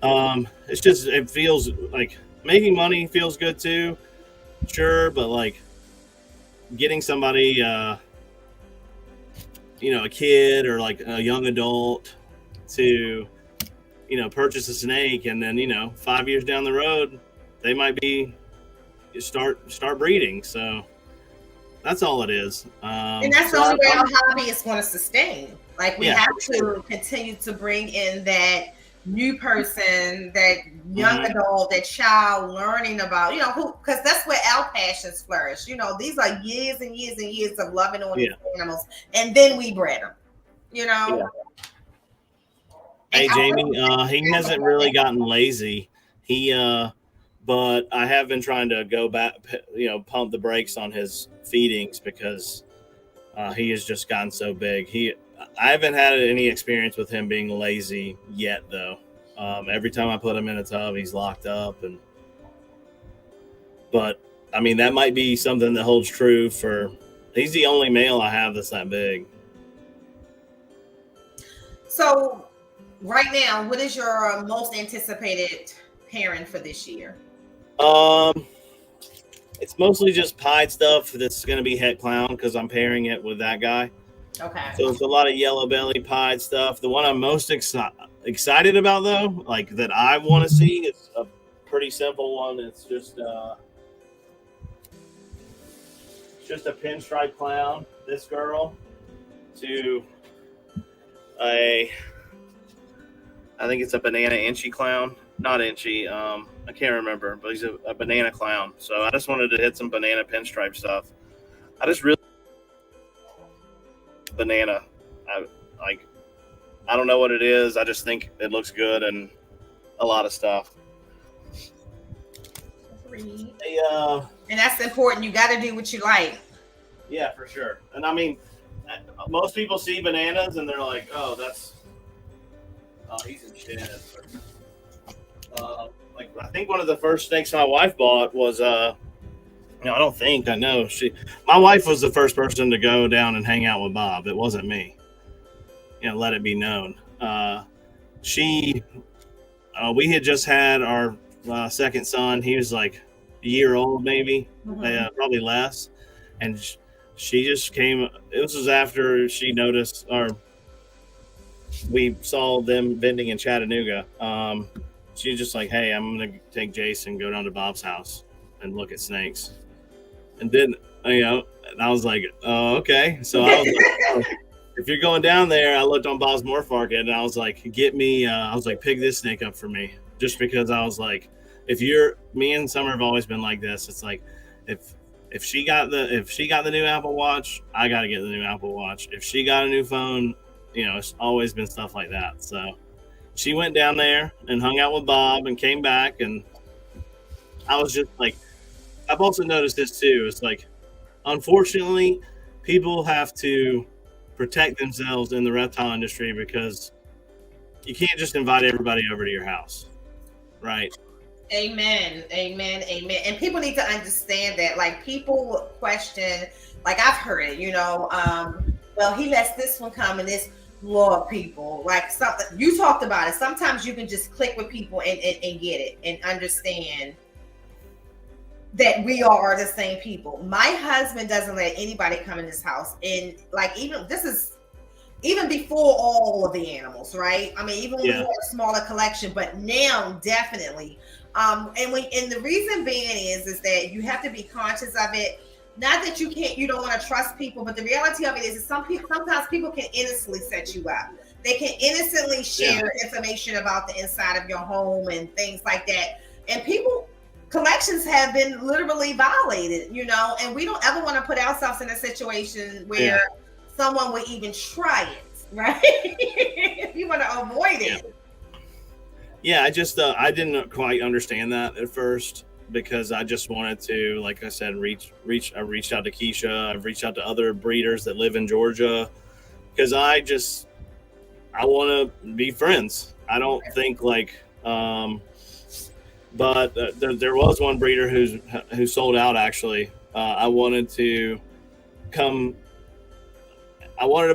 B: It's just, it feels like making money feels good too, sure, but like getting somebody, a kid or like a young adult to, purchase a snake, and then 5 years down the road they might be start breeding. So that's all it is.
A: And that's the only way our hobby is going to sustain. Like we have to continue to bring in that new person, that young adult, that child learning about, because that's where our passions flourish. These are years and years and years of loving on these animals, and then we bred them.
B: Yeah. Hey, Jamie, he hasn't really gotten lazy. But I have been trying to go back, pump the brakes on his feedings because he has just gotten so big. I haven't had any experience with him being lazy yet, though. Every time I put him in a tub, he's locked up. But I mean, that might be something that holds true he's the only male I have that's that big.
A: So right now, what is your most anticipated pairing for this year?
B: It's mostly just pied stuff that's going to be Het Clown because I'm pairing it with that guy.
A: Okay.
B: So it's a lot of yellow belly pied stuff. The one I'm most excited about, though, like that I want to see, is a pretty simple one. It's just a pinstripe clown. This girl to I think it's a banana inchy clown. Not inchy. I can't remember, but he's a banana clown. So I just wanted to hit some banana pinstripe stuff. I just really banana. I don't know what it is. I just think it looks good and a lot of stuff.
A: And that's important. You got to do what you like.
B: Yeah, for sure. And I mean, most people see bananas and they're like, "Oh, he's in shit." Like I think one of the first snakes my wife bought was I know my wife was the first person to go down and hang out with Bob. It wasn't me. Let it be known. We had just had our second son. He was like a year old, maybe, probably less. And she just came. This was after she noticed, or we saw them vending in Chattanooga. She was just like, "Hey, I'm gonna take Jason, go down to Bob's house and look at snakes." And then, and I was like, "Oh, okay." So I was like, if you're going down there, I looked on Bob's Morph Market and I was like, "Get me." I was like, "Pick this snake up for me," just because I was like, me and Summer have always been like this. It's like, if she got the new Apple Watch, I got to get the new Apple Watch. If she got a new phone, it's always been stuff like that. So she went down there and hung out with Bob and came back, and I was just like, I've also noticed this too. It's like, unfortunately, people have to protect themselves in the reptile industry because you can't just invite everybody over to your house, right?
A: Amen. And people need to understand that. Like, people question, like I've heard it, well, he lets this one come and this. Lord, people, like something you talked about it. Sometimes you can just click with people and get it and understand that we are the same people. My husband doesn't let anybody come in his house, and like even before all of the animals, right? I mean, even when we had a smaller collection, but now definitely. And the reason being is that you have to be conscious of it. Not that you don't want to trust people, but the reality of it is sometimes people can innocently set you up. They can innocently share information about the inside of your home and things like that. And collections have been literally violated, and we don't ever want to put ourselves in a situation where someone would even try it, right? You want to avoid it.
B: Yeah, I just I didn't quite understand that at first, because I just wanted to, like I said, I reached out to Keisha. I've reached out to other breeders that live in Georgia because I want to be friends. I don't think like, but there was one breeder who sold out actually. I wanted to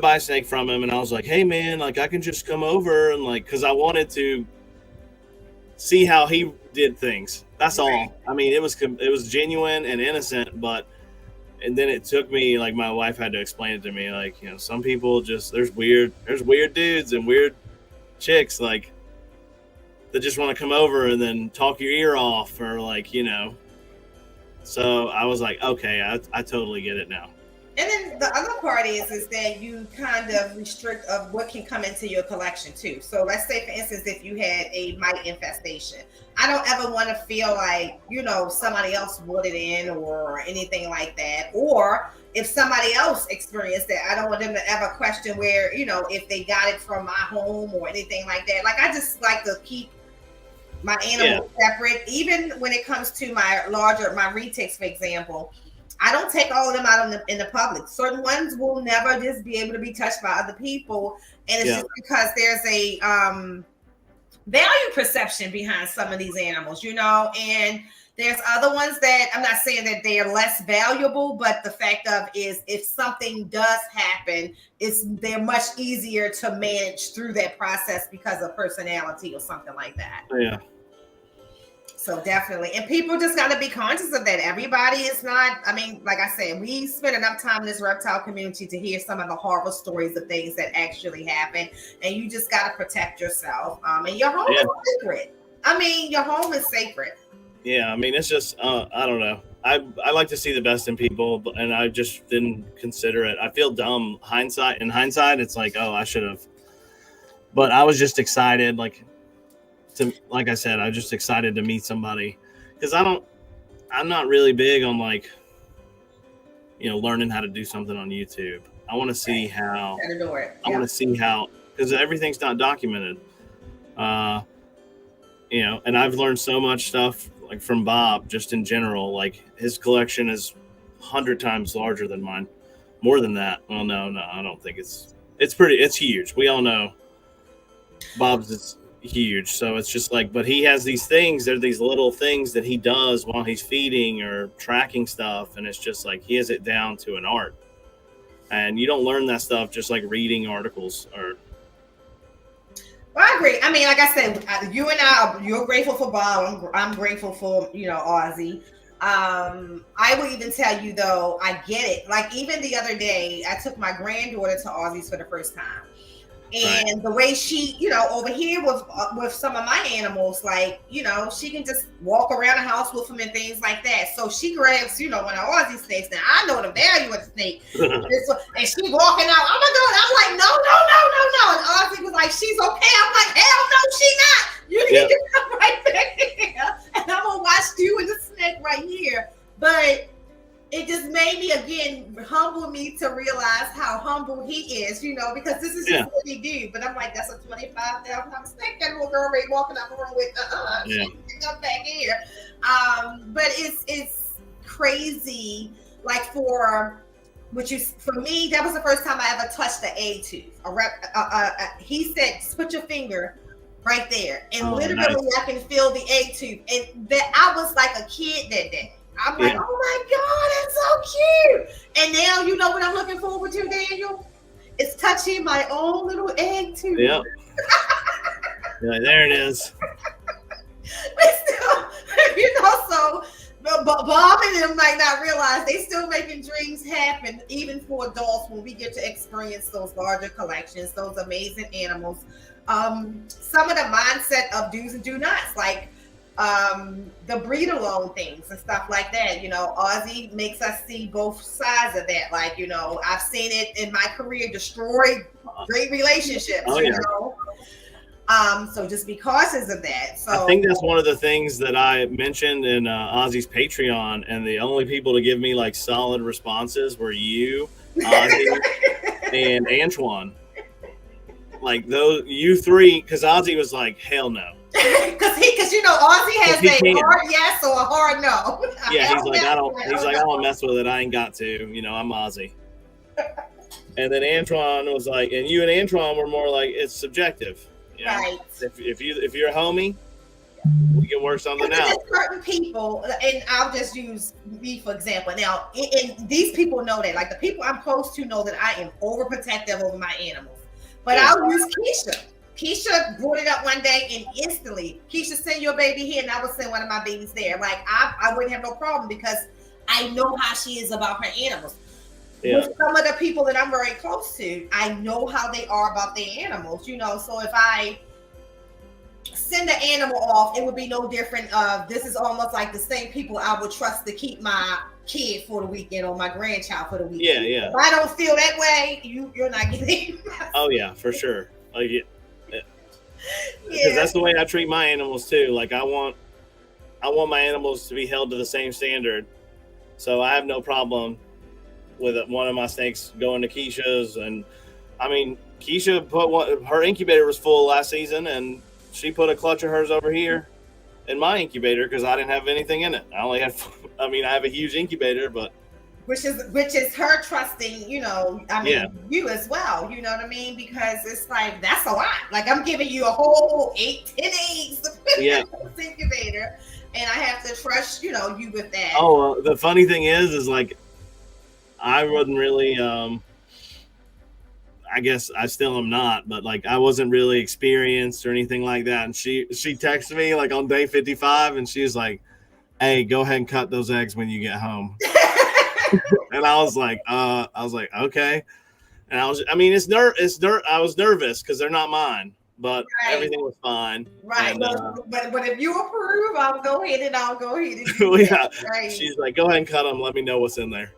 B: buy a snake from him, and I was like, hey man, like I can just come over and like, cause I wanted to see how he did things. That's all. I mean, it was genuine and innocent, and then it took me, like my wife had to explain it to me, like, you know, some people just, there's weird dudes and weird chicks like that just want to come over and then talk your ear off or like, you know. So I was like, okay, I totally get it now.
A: And then the other part is that you kind of restrict of what can come into your collection too. So let's say, for instance, if you had a mite infestation, I don't ever want to feel like, you know, somebody else brought it in or anything like that. Or if somebody else experienced that, I don't want them to ever question where, you know, if they got it from my home or anything like that. Like, I just like to keep my animals separate. Even when it comes to my retics, for example, I don't take all of them out in the public. Certain ones will never just be able to be touched by other people. And it's just because there's a value perception behind some of these animals, you know, and there's other ones that I'm not saying that they are less valuable, but the fact of is if something does happen, they're much easier to manage through that process because of personality or something like that.
B: Yeah.
A: So definitely. And people just got to be conscious of that. Everybody is not, I mean, like I said, we spend enough time in this reptile community to hear some of the horrible stories of things that actually happen. And you just got to protect yourself. And your home is sacred. I mean, your home is sacred.
B: Yeah. I mean, it's just, I don't know. I like to see the best in people, and I just didn't consider it. I feel dumb. In hindsight, it's like, oh, I should have. But I was just excited. Like I said, I'm just excited to meet somebody because I'm not really big on like, you know, learning how to do something on YouTube. I want to see how, want to see how, because everything's not documented, you know, and I've learned so much stuff like from Bob, just in general. Like his collection is 100 times larger than mine, more than that. Well, no, I don't think it's huge. We all know Bob's is huge. So it's just like, but he has these things, they're these little things that he does while he's feeding or tracking stuff. And it's just like, he has it down to an art. And you don't learn that stuff just like reading articles or.
A: Well, I agree. I mean, like I said, you and you're grateful for Bob. I'm grateful for, you know, Ozzy. I will even tell you though, I get it. Like even the other day, I took my granddaughter to Ozzy's for the first time. And the way she, you know, over here with some of my animals, like, you know, she can just walk around the house with them and things like that. So she grabs, you know, one of Aussie snakes. Now I know the value of the snake. And she walking out. Oh my God. I'm like, no. And Ozzy was like, she's okay. I'm like, hell no, she not. You need to come right back here. And I'm gonna watch you and the snake right here. But it just made me again humble me to realize how humble he is, you know, because this is just what he do. But I'm like, that's a $25,000 snake that little girl already walking out the room with. She can come back here. But it's crazy. Like for me, that was the first time I ever touched the egg tooth. He said, just put your finger right there, and literally I can feel the egg tooth, and that I was like a kid that day. I'm like, oh my God, that's so cute. And now you know what I'm looking forward to, Daniel? It's touching my own little egg tooth.
B: Yep. There it is.
A: But still, you know, so Bob and them might not realize they still making dreams happen, even for adults, when we get to experience those larger collections, those amazing animals. Some of the mindset of do's and do nots, like the breed alone things and stuff like that. You know, Ozzy makes us see both sides of that. Like, you know, I've seen it in my career destroy great relationships, you know. So just be cautious of that. So
B: I think that's one of the things that I mentioned in Ozzy's Patreon, and the only people to give me like solid responses were you, Ozzy, and Antoine. Like those, you three, because Ozzy was like, hell no.
A: Because Ozzy has a hard yes or a hard no.
B: Yeah, he's like, I don't mess with it. I ain't got to. I'm Ozzy. And then Antoine was like, and you and Antoine were more like, it's subjective.
A: Right.
B: If you're a homie, we can work something out.
A: Certain people, and I'll just use me for example. Now, and these people know that, like the people I'm close to know that I am overprotective over my animals. But I'll use Keisha. Keisha brought it up one day and instantly, Keisha, send your baby here, and I would send one of my babies there. Like I wouldn't have no problem because I know how she is about her animals. Yeah. With some of the people that I'm very close to, I know how they are about their animals, So if I send an animal off, it would be no different. This is almost like the same people I would trust to keep my kid for the weekend or my grandchild for the weekend.
B: Yeah.
A: If I don't feel that way, you're not getting.
B: Oh yeah, for sure. Like because that's the way I treat my animals too. Like I want my animals to be held to the same standard. So I have no problem with one of my snakes going to Keisha's. And I mean, Keisha her incubator was full last season, and she put a clutch of hers over here in my incubator because I didn't have anything in it. I only had, I have a huge incubator, but
A: which is her trusting, you as well. You know what I mean? Because it's like that's a lot. Like I'm giving you a whole 8-10 eggs to put in this incubator, and I have to trust you with that.
B: Oh, the funny thing is like I wasn't really. I guess I still am not, but like I wasn't really experienced or anything like that. And she texted me like on day 55, and she was like, "Hey, go ahead and cut those eggs when you get home." And I was like, okay. And I was nervous because they're not mine, but everything was fine.
A: Right. And, but if you approve, I'll go ahead and do
B: that. Right. She's like, go ahead and cut them. Let me know what's in there.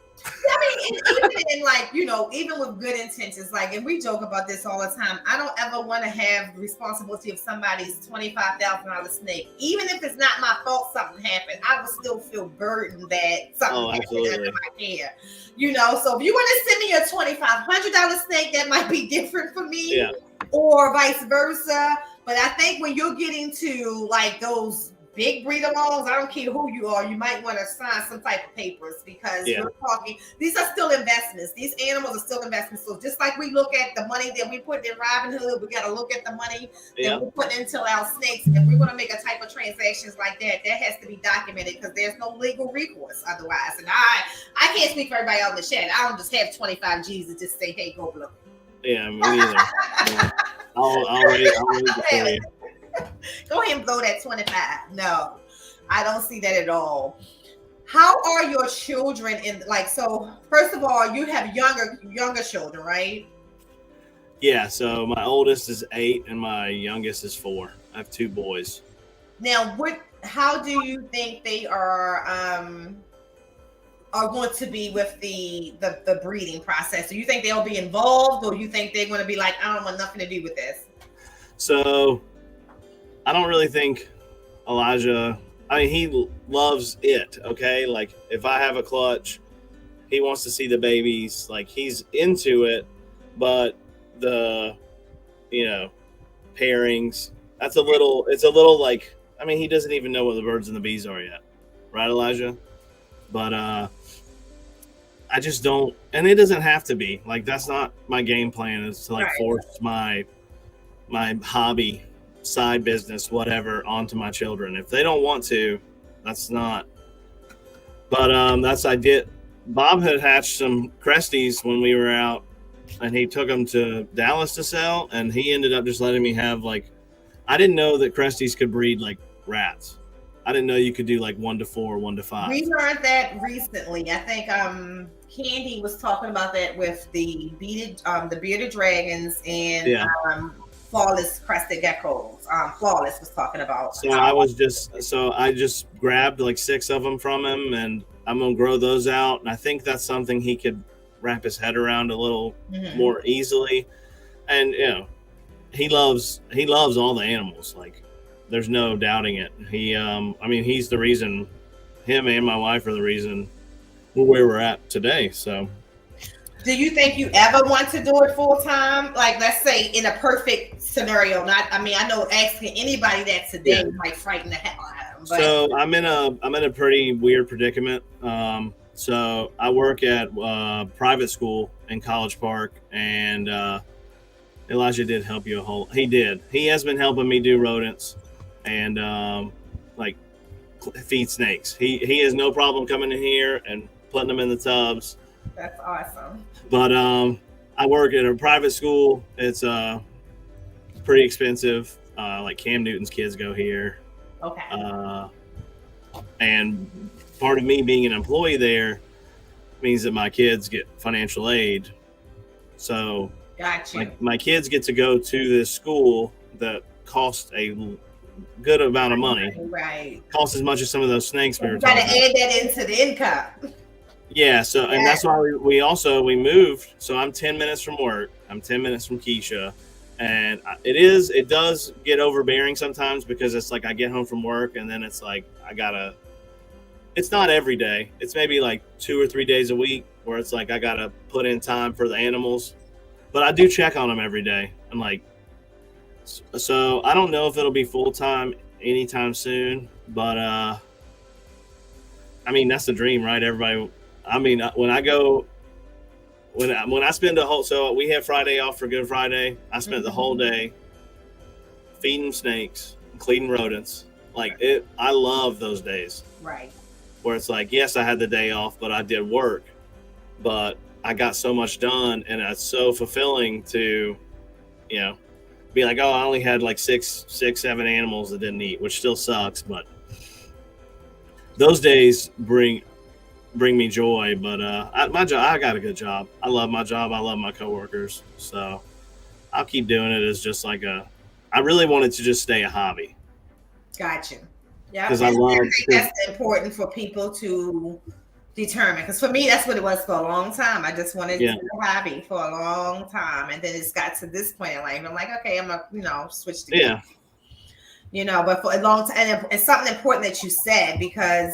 A: Even with good intentions, like, and we joke about this all the time. I don't ever want to have the responsibility of somebody's $25,000 snake, even if it's not my fault. Something happened, I would still feel burdened that something happened under my care. So if you want to send me a $2,500 snake, that might be different for me, or vice versa. But I think when you're getting to like those big breeder loans, I don't care who you are, you might want to sign some type of papers because we're talking, these are still investments. These animals are still investments. So just like we look at the money that we put in Robinhood, we got to look at the money that we put into our snakes. And we're going to make a type of transactions like that, that has to be documented because there's no legal recourse otherwise. And I can't speak for everybody on the chat. I don't just have 25 G's and just say, hey, go blue.
B: Yeah, me neither. I'll read it for you.
A: Go ahead and blow that 25. No, I don't see that at all. How are your children so first of all, you have younger children, right?
B: Yeah, so my oldest is 8 and my youngest is 4. I have 2 boys.
A: Now, how do you think they are going to be with the breeding process? Do you think they'll be involved, or you think they're going to be like, I don't want nothing to do with this?
B: So I don't really think Elijah, he loves it, okay? Like, if I have a clutch, he wants to see the babies. Like, he's into it, but the, pairings, it's a little like, he doesn't even know what the birds and the bees are yet. Right, Elijah? But I just don't, and it doesn't have to be. Like, that's not my game plan, is to, force my hobby, side business, whatever, onto my children. If they don't want to, that's not. But I did. Bob had hatched some Cresties when we were out, and he took them to Dallas to sell, and he ended up just letting me have I didn't know that Cresties could breed like rats. I didn't know you could do like 1 to 4, 1 to 5.
A: We learned that recently. I think Candy was talking about that with the bearded dragons and flawless crested geckos. Flawless was talking about.
B: So I just grabbed like 6 of them from him, and I'm gonna grow those out. And I think that's something he could wrap his head around a little more easily. And he loves all the animals. Like, there's no doubting it. He's the reason. Him and my wife are the reason we're where we're at today. So
A: Do you think you ever want to do it full time? Like, let's say in a perfect scenario. I know asking anybody that today might frighten the hell out of them. But
B: so I'm in a pretty weird predicament. So I work at private school in College Park, and Elijah did help you a whole. He did. He has been helping me do rodents and like feed snakes. He has no problem coming in here and putting them in the tubs.
A: That's awesome.
B: But I work at a private school. It's pretty expensive. Like Cam Newton's kids go here.
A: Okay.
B: And part of me being an employee there means that my kids get financial aid. So
A: gotcha.
B: My kids get to go to this school that costs a good amount of money.
A: Right.
B: Costs as much as some of those snakes we were
A: talking about.
B: You got to
A: add that into the income.
B: Yeah. So, and that's why we moved. So I'm 10 minutes from work. I'm 10 minutes from Keisha. And it does get overbearing sometimes because it's like I get home from work and then it's like it's not every day. It's maybe like 2 or 3 days a week where it's like I got to put in time for the animals. But I do check on them every day. I'm like, so I don't know if it'll be full time anytime soon, but I mean, that's the dream, right? Everybody, I mean, when I spend so we have Friday off for Good Friday. I spent the whole day feeding snakes, cleaning rodents. I love those days.
A: Right.
B: Where it's like, yes, I had the day off, but I did work, but I got so much done, and it's so fulfilling to, be like, oh, I only had like 7 animals that didn't eat, which still sucks, but those days bring me joy. But my job, I got a good job. I love my job. I love my coworkers, so I'll keep doing it as just like I really want it to just stay a hobby.
A: Gotcha. Yeah,
B: because I think
A: that's important for people to determine. Because for me, that's what it was for a long time. I just wanted to do a hobby for a long time, and then it's got to this point in life. I'm like, okay, I'm gonna switch to but for a long time, and it's something important that you said, because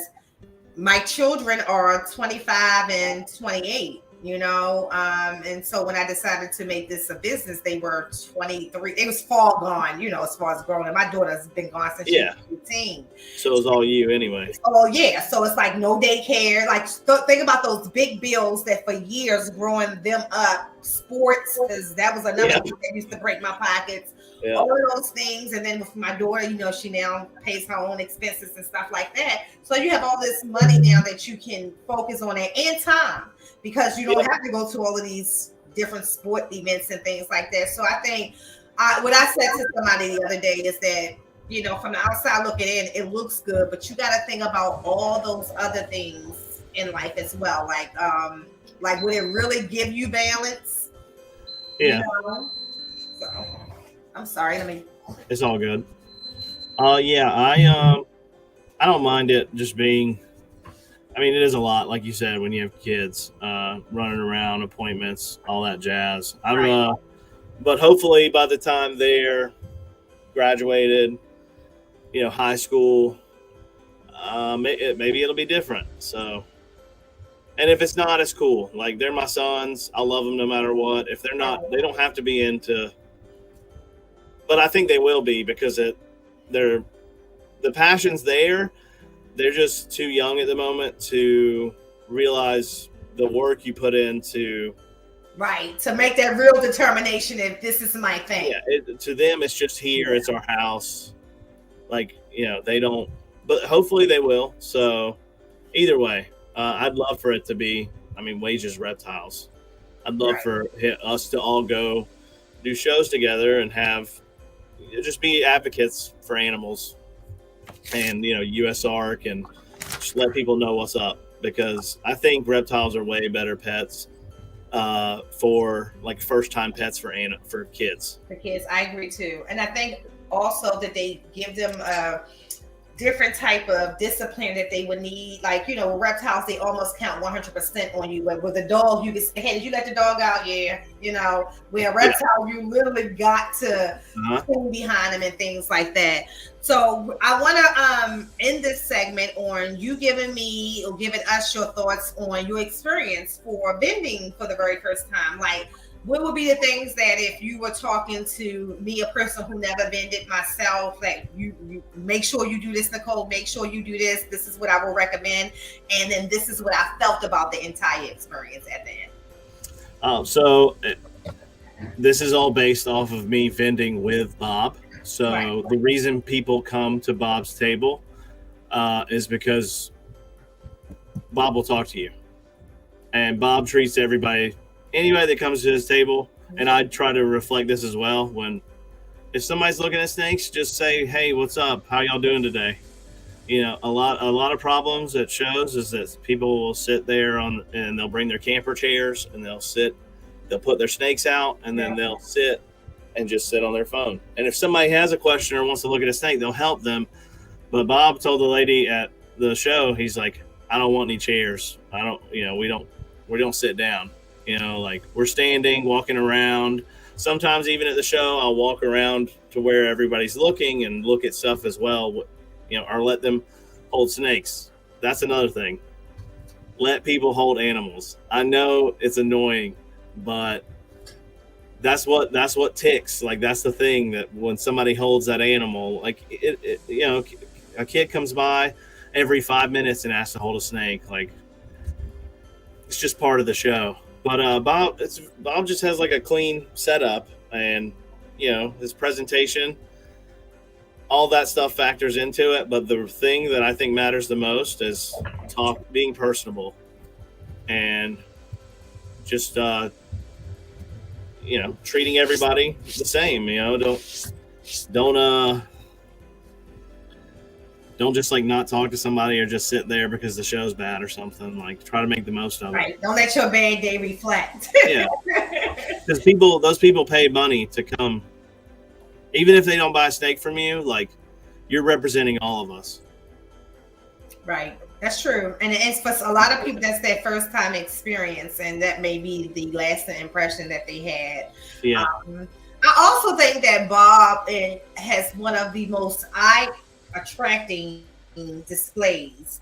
A: my children are 25 and 28. And so when I decided to make this a business, they were 23. It was far gone, as far as growing up. My daughter's been gone since she was 15.
B: So it was all you anyway.
A: Oh yeah. So it's like no daycare. Like think about those big bills that for years growing them up, sports, because that was another thing that used to break my pockets. Yeah. All of those things. And then with my daughter, she now pays her own expenses and stuff like that. So you have all this money now that you can focus on it, and time, because you don't have to go to all of these different sport events and things like that. So I think what I said to somebody the other day is that, from the outside looking in, it looks good, but you got to think about all those other things in life as well. Like would it really give you balance?
B: Yeah.
A: So I'm sorry.
B: It's all good. I don't mind it just being. I mean, it is a lot, like you said, when you have kids running around, appointments, all that jazz. But hopefully by the time they're graduated, high school, maybe it'll be different. So, and if it's not, it's cool. Like, they're my sons. I love them no matter what. If they're not, they don't have to be into. But I think they will be, because the passion's there. They're just too young at the moment to realize the work you put into.
A: Right. To make that real determination if this is my thing.
B: Yeah. To them, it's just here. It's our house. They don't, but hopefully they will. So either way, I'd love for it to be, Wages Reptiles. I'd love for us to all go do shows together and just be advocates for animals. And USARK, and just let people know what's up, because I think reptiles are way better pets for first time pets for kids.
A: For kids, I agree too, and I think also that they give them different type of discipline that they would need. Like, with reptiles, they almost count 100% on you. But with a dog, you can say, hey, did you let the dog out? Yeah. Where a reptile, you literally got to stand behind them and things like that. So I want to end this segment on you giving us your thoughts on your experience for vending for the very first time. Like, what would be the things that if you were talking to me, a person who never vended myself, like you make sure you do this, Nicole, make sure you do this. This is what I will recommend. And then this is what I felt about the entire experience at the end.
B: So this is all based off of me vending with Bob. So the reason people come to Bob's table is because Bob will talk to you. And Bob treats anybody that comes to his table, and I try to reflect this as well. If somebody's looking at snakes, just say, hey, what's up? How y'all doing today? A lot of problems at shows is that people will sit there and they'll bring their camper chairs and they'll put their snakes out, and then they'll sit and just sit on their phone. And if somebody has a question or wants to look at a snake, they'll help them. But Bob told the lady at the show, he's like, I don't want any chairs. We don't sit down. Like we're standing, walking around. Sometimes even at the show, I'll walk around to where everybody's looking and look at stuff as well, or let them hold snakes. That's another thing. Let people hold animals. I know it's annoying, but that's what ticks. Like, that's the thing, that when somebody holds that animal, like a kid comes by every 5 minutes and asks to hold a snake. Like, it's just part of the show. But Bob just has like a clean setup, and his presentation, all that stuff factors into it. But the thing that I think matters the most is being personable, and just treating everybody the same. Don't just like not talk to somebody or just sit there because the show's bad or something. Like, try to make the most of it.
A: Right. Don't let your bad day reflect.
B: Yeah. Because those people pay money to come. Even if they don't buy a snake from you, like, you're representing all of us.
A: Right. That's true. And it's for a lot of people, that's their first time experience, and that may be the lasting impression that they had.
B: Yeah.
A: I also think that Bob has one of the most attracting displays,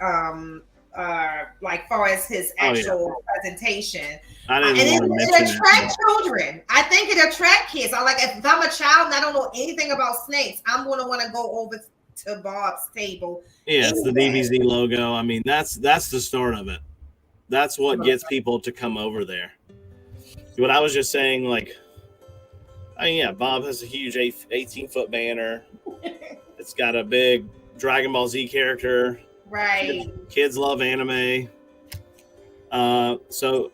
A: like far as his actual presentation. And it attracts children. I think it attracts kids. If I'm a child and I don't know anything about snakes, I'm going to want to go over to Bob's table.
B: Yeah, it's the DBZ logo. I mean, that's the start of it. That's what gets people to come over there. What I was just saying, Bob has a huge 18-foot banner. It's got a big Dragon Ball Z character.
A: Right.
B: Kids love anime. So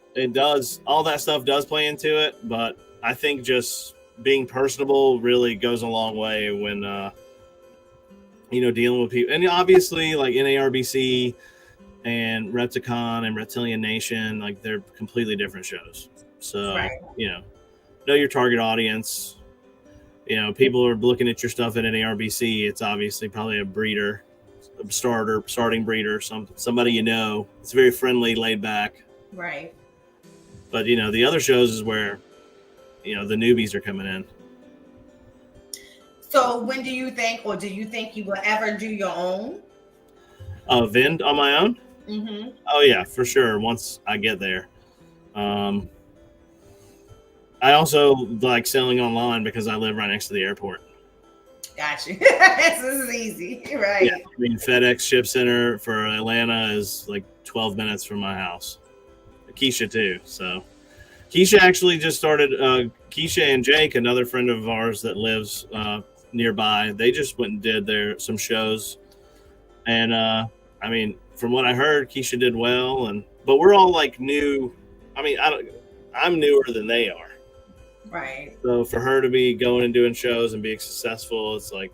B: all that stuff does play into it, but I think just being personable really goes a long way when, dealing with people. And obviously, like NARBC and Repticon and Reptilian Nation, like, they're completely different shows. So, know your target audience. People are looking at your stuff at NARBC. It's obviously probably a breeder, starting breeder, somebody It's very friendly, laid back.
A: Right.
B: But the other shows is where the newbies are coming in.
A: So when do you think you will ever do your own?
B: Vend on my own?
A: Mm-hmm.
B: Oh yeah, for sure. Once I get there. I also like selling online because I live right next to the airport.
A: Gotcha. This is easy, right?
B: Yeah, I mean, FedEx Ship Center for Atlanta is like 12 minutes from my house. Keisha too. So Keisha actually just started. Keisha and Jake, another friend of ours that lives nearby, they just went and did some shows. And I mean, from what I heard, Keisha did well. But we're all like new. I mean, I'm newer than they are.
A: Right.
B: So for her to be going and doing shows and being successful, it's like,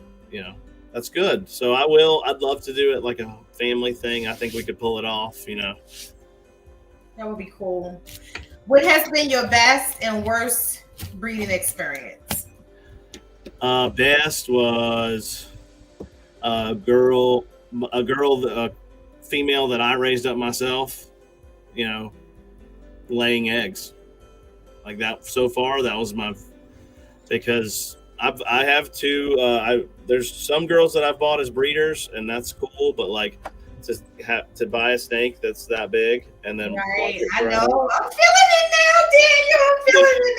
B: that's good. So I'd love to do it like a family thing. I think we could pull it off, That
A: would be cool. What has been your best and worst breeding experience?
B: Best was a girl a female that I raised up myself, laying eggs like that. So far, that was because I have two. There's some girls that I've bought as breeders, and that's cool. But like to buy a snake that's that big and then
A: right, I know. I'm feeling it now, Daniel. I'm feeling it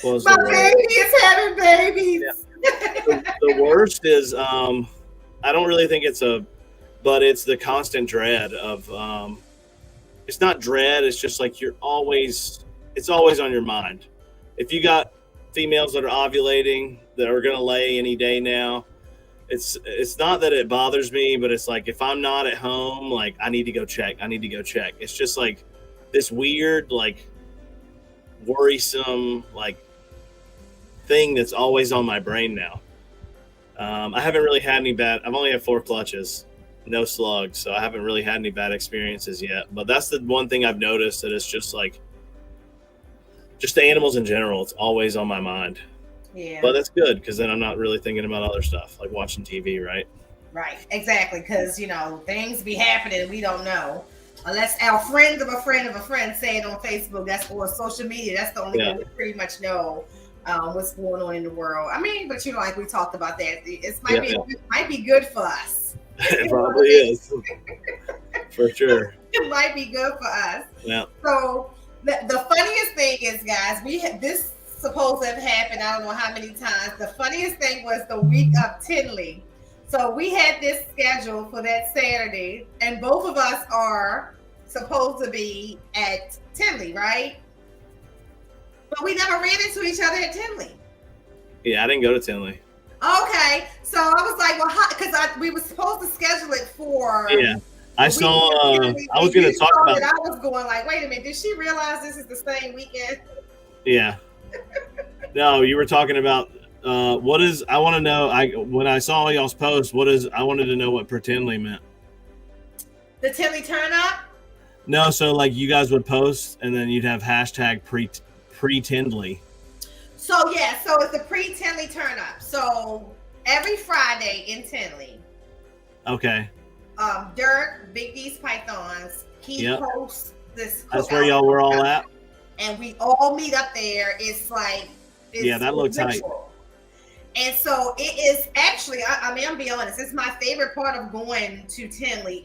A: now. My baby is having babies.
B: Yeah. The worst is I don't really think but it's the constant dread of it's not dread, it's just like it's always on your mind. If you got females that are ovulating that are going to lay any day now, it's not that it bothers me, but it's like if I'm not at home, like I need to go check. It's just like this weird, like worrisome, like thing that's always on my brain now. I haven't really had any I've only had 4 clutches, no slugs, so I haven't really had any bad experiences yet. But that's the one thing I've noticed, that it's just like, just the animals in general, it's always on my mind.
A: Yeah.
B: But that's good, because then I'm not really thinking about other stuff, like watching TV, right?
A: Right, exactly, because, things be happening and we don't know. Unless our friends of a friend of a friend say it on Facebook, or social media, that's the only way we pretty much know what's going on in the world. I mean, but like we talked about that, it might be good for us.
B: It probably is. For sure.
A: It might be good for us.
B: Yeah.
A: So the funniest thing is, guys, this supposed to have happened, I don't know how many times. The funniest thing was the week of Tinley. So we had this scheduled for that Saturday, and both of us are supposed to be at Tinley, right? But we never ran into each other at Tinley.
B: Yeah, I didn't go to Tinley.
A: Okay, so I was like, well, because we were supposed to schedule it for.
B: Yeah, I saw. I was going to talk about.
A: I was going like, wait a minute, did she realize this is the same weekend?
B: Yeah. No, you were talking about what is. I want to know. When I saw y'all's post, I wanted to know what Tinley meant.
A: The Tinley turn up.
B: No, so like you guys would post, and then you'd have hashtag pre-Tinley.
A: So it's the pre-Tinley turn up. So every Friday in Tinley.
B: Okay.
A: Dirk, Big D's Pythons, he hosts this.
B: That's where y'all were all at.
A: And we all meet up there. It's like
B: that looks tight.
A: And so it is actually, I'm gonna be honest, it's my favorite part of going to Tinley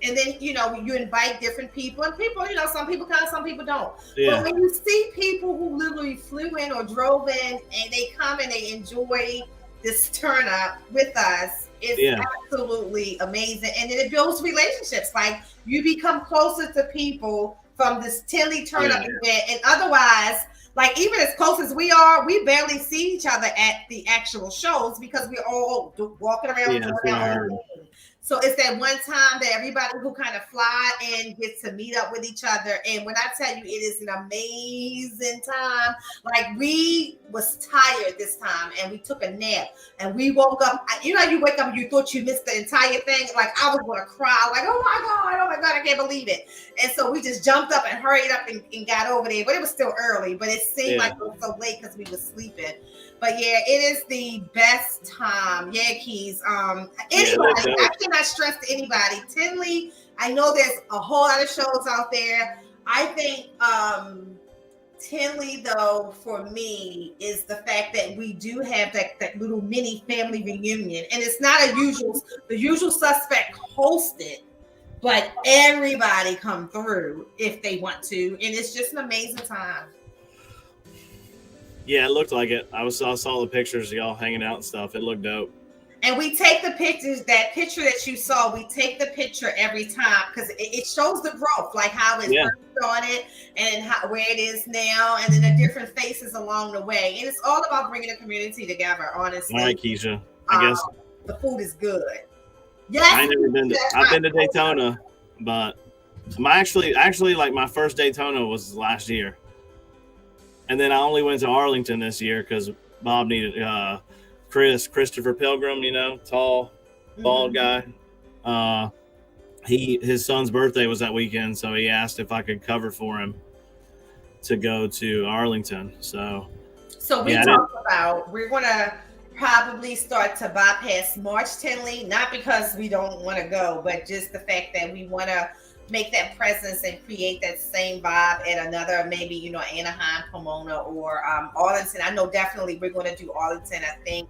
A: and then you invite different people, and people, some people come, some people don't.
B: Yeah.
A: But when you see people who literally flew in or drove in and they come and they enjoy this turn up with us, it's absolutely amazing. And then it builds relationships. Like, you become closer to people from this Tinley turn up event, and otherwise, like, even as close as we are, we barely see each other at the actual shows because we're all walking around doing our own thing. So it's that one time that everybody who kind of fly in gets to meet up with each other. And when I tell you, it is an amazing time. Like, we was tired this time and we took a nap and we woke up. You wake up and you thought you missed the entire thing. Like, I was going to cry. Like, oh my God, I can't believe it. And so we just jumped up and hurried up and got over there. But it was still early, but it seemed like it was so late because we were sleeping. But yeah, it is the best time. Yeah, Keys. Anybody, I cannot stress to anybody. Tinley, I know there's a whole lot of shows out there. I think Tinley, though, for me, is the fact that we do have that little mini family reunion. And it's not the usual suspect hosted, but everybody come through if they want to. And it's just an amazing time.
B: Yeah, it looked like it. I saw the pictures of y'all hanging out and stuff. It looked dope.
A: And we take the pictures, that picture that you saw, we take the picture every time because it shows the growth, like how it first started and where it is now, and then the different faces along the way. And it's all about bringing the community together, honestly.
B: All right, Keisha. I guess
A: the food is good. Yes.
B: I've been to Daytona, but actually like my first Daytona was last year. And then I only went to Arlington this year because Bob needed Christopher Pilgrim, tall, bald guy. His son's birthday was that weekend, so he asked if I could cover for him to go to Arlington. So
A: we talked about we're gonna probably start to bypass March Tinley, not because we don't want to go, but just the fact that we want to make that presence and create that same vibe at another, maybe, Anaheim, Pomona, or Arlington. I know definitely we're going to do Arlington, I think.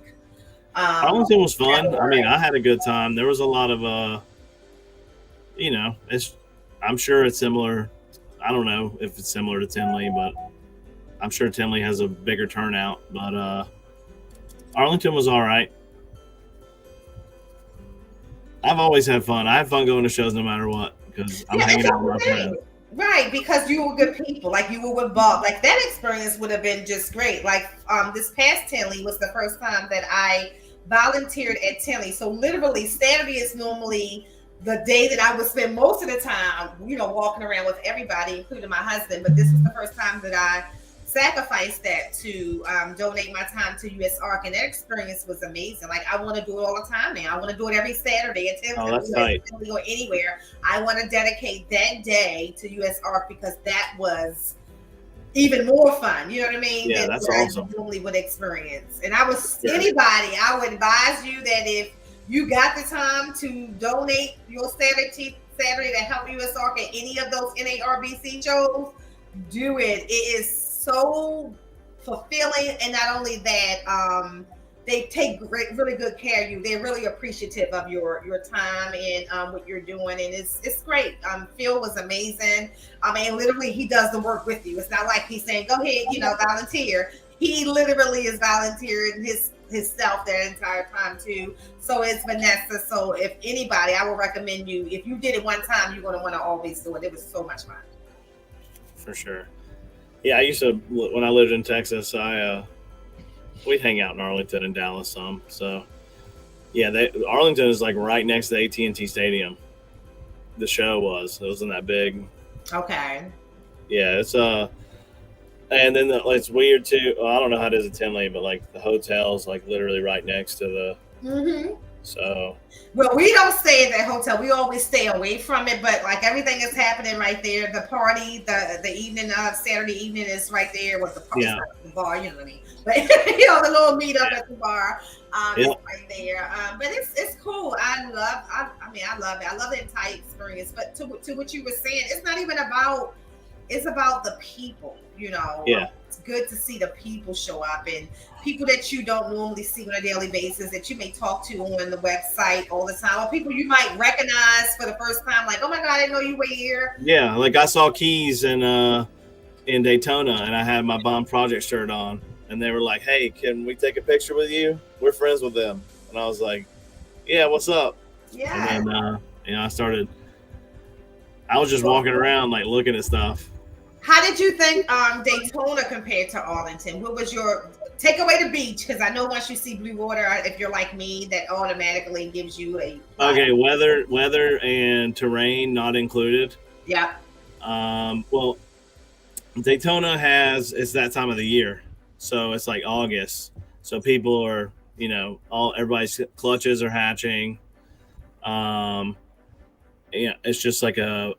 B: Arlington was fun. I mean, I had a good time. There was a lot of, I'm sure it's similar. I don't know if it's similar to Tinley, but I'm sure Tinley has a bigger turnout. But Arlington was all right. I've always had fun. I have fun going to shows no matter what because I'm hanging out with my friends.
A: Right, because you were good people. Like you were with Bob. Like that experience would have been just great. Like this past Tinley was the first time that I volunteered at Tinley. So literally Saturday is normally the day that I would spend most of the time, walking around with everybody, including my husband. But this was the first time that I sacrificed that to donate my time to US Arc, and that experience was amazing. Like I want to do it all the time now. I want to do it every Saturday at 10.
B: Oh, that's nice.
A: Go anywhere. I want to dedicate that day to US Arc because that was even more fun. You know what I mean?
B: Yeah, that's awesome.
A: I normally would experience. And I anybody, I would advise you that if you got the time to donate your Saturday to help US Arc at any of those NARBC shows, do it. It is so fulfilling, and not only that, they take really good care of you. They're really appreciative of your time and what you're doing, and it's great. Phil was amazing. I mean, literally, he does the work with you. It's not like he's saying, "Go ahead, volunteer." He literally is volunteering himself that entire time too. So it's Vanessa. So if anybody, I would recommend you. If you did it one time, you're going to want to always do it. It was so much fun.
B: For sure. Yeah, I used to, when I lived in Texas, we'd hang out in Arlington and Dallas some. So, yeah, Arlington is like right next to the AT&T Stadium. The show was. It wasn't that big.
A: Okay.
B: Yeah, it's and then it's weird too. Well, I don't know how it is at Tinley, but like the hotel's like literally right next to the.
A: Mm-hmm.
B: So.
A: Well, we don't stay at that hotel. We always stay away from it, but like everything is happening right there. The party, the evening of Saturday evening is right there with the party, the bar, you know what I mean? But the little meetup at the bar is right there. But it's cool. I love it. I love the entire experience. But to what you were saying, it's not even about. It's about the people.
B: Yeah.
A: It's good to see the people show up, and people that you don't normally see on a daily basis that you may talk to on the website all the time, or people you might recognize for the first time, like, oh my God, I didn't know you were here.
B: Yeah, like I saw Keys in Daytona, and I had my Bomb Project shirt on, and they were like, hey, can we take a picture with you? We're friends with them. And I was like, yeah, what's up?
A: Yeah.
B: And then I was just walking around like looking at stuff.
A: How did you think Daytona compared to Arlington? What was your take away the beach? Because I know once you see blue water, if you're like me, that automatically gives you a
B: okay, weather and terrain not included.
A: Yeah.
B: Well, Daytona it's that time of the year, so it's like August. So people are, everybody's clutches are hatching. It's just like I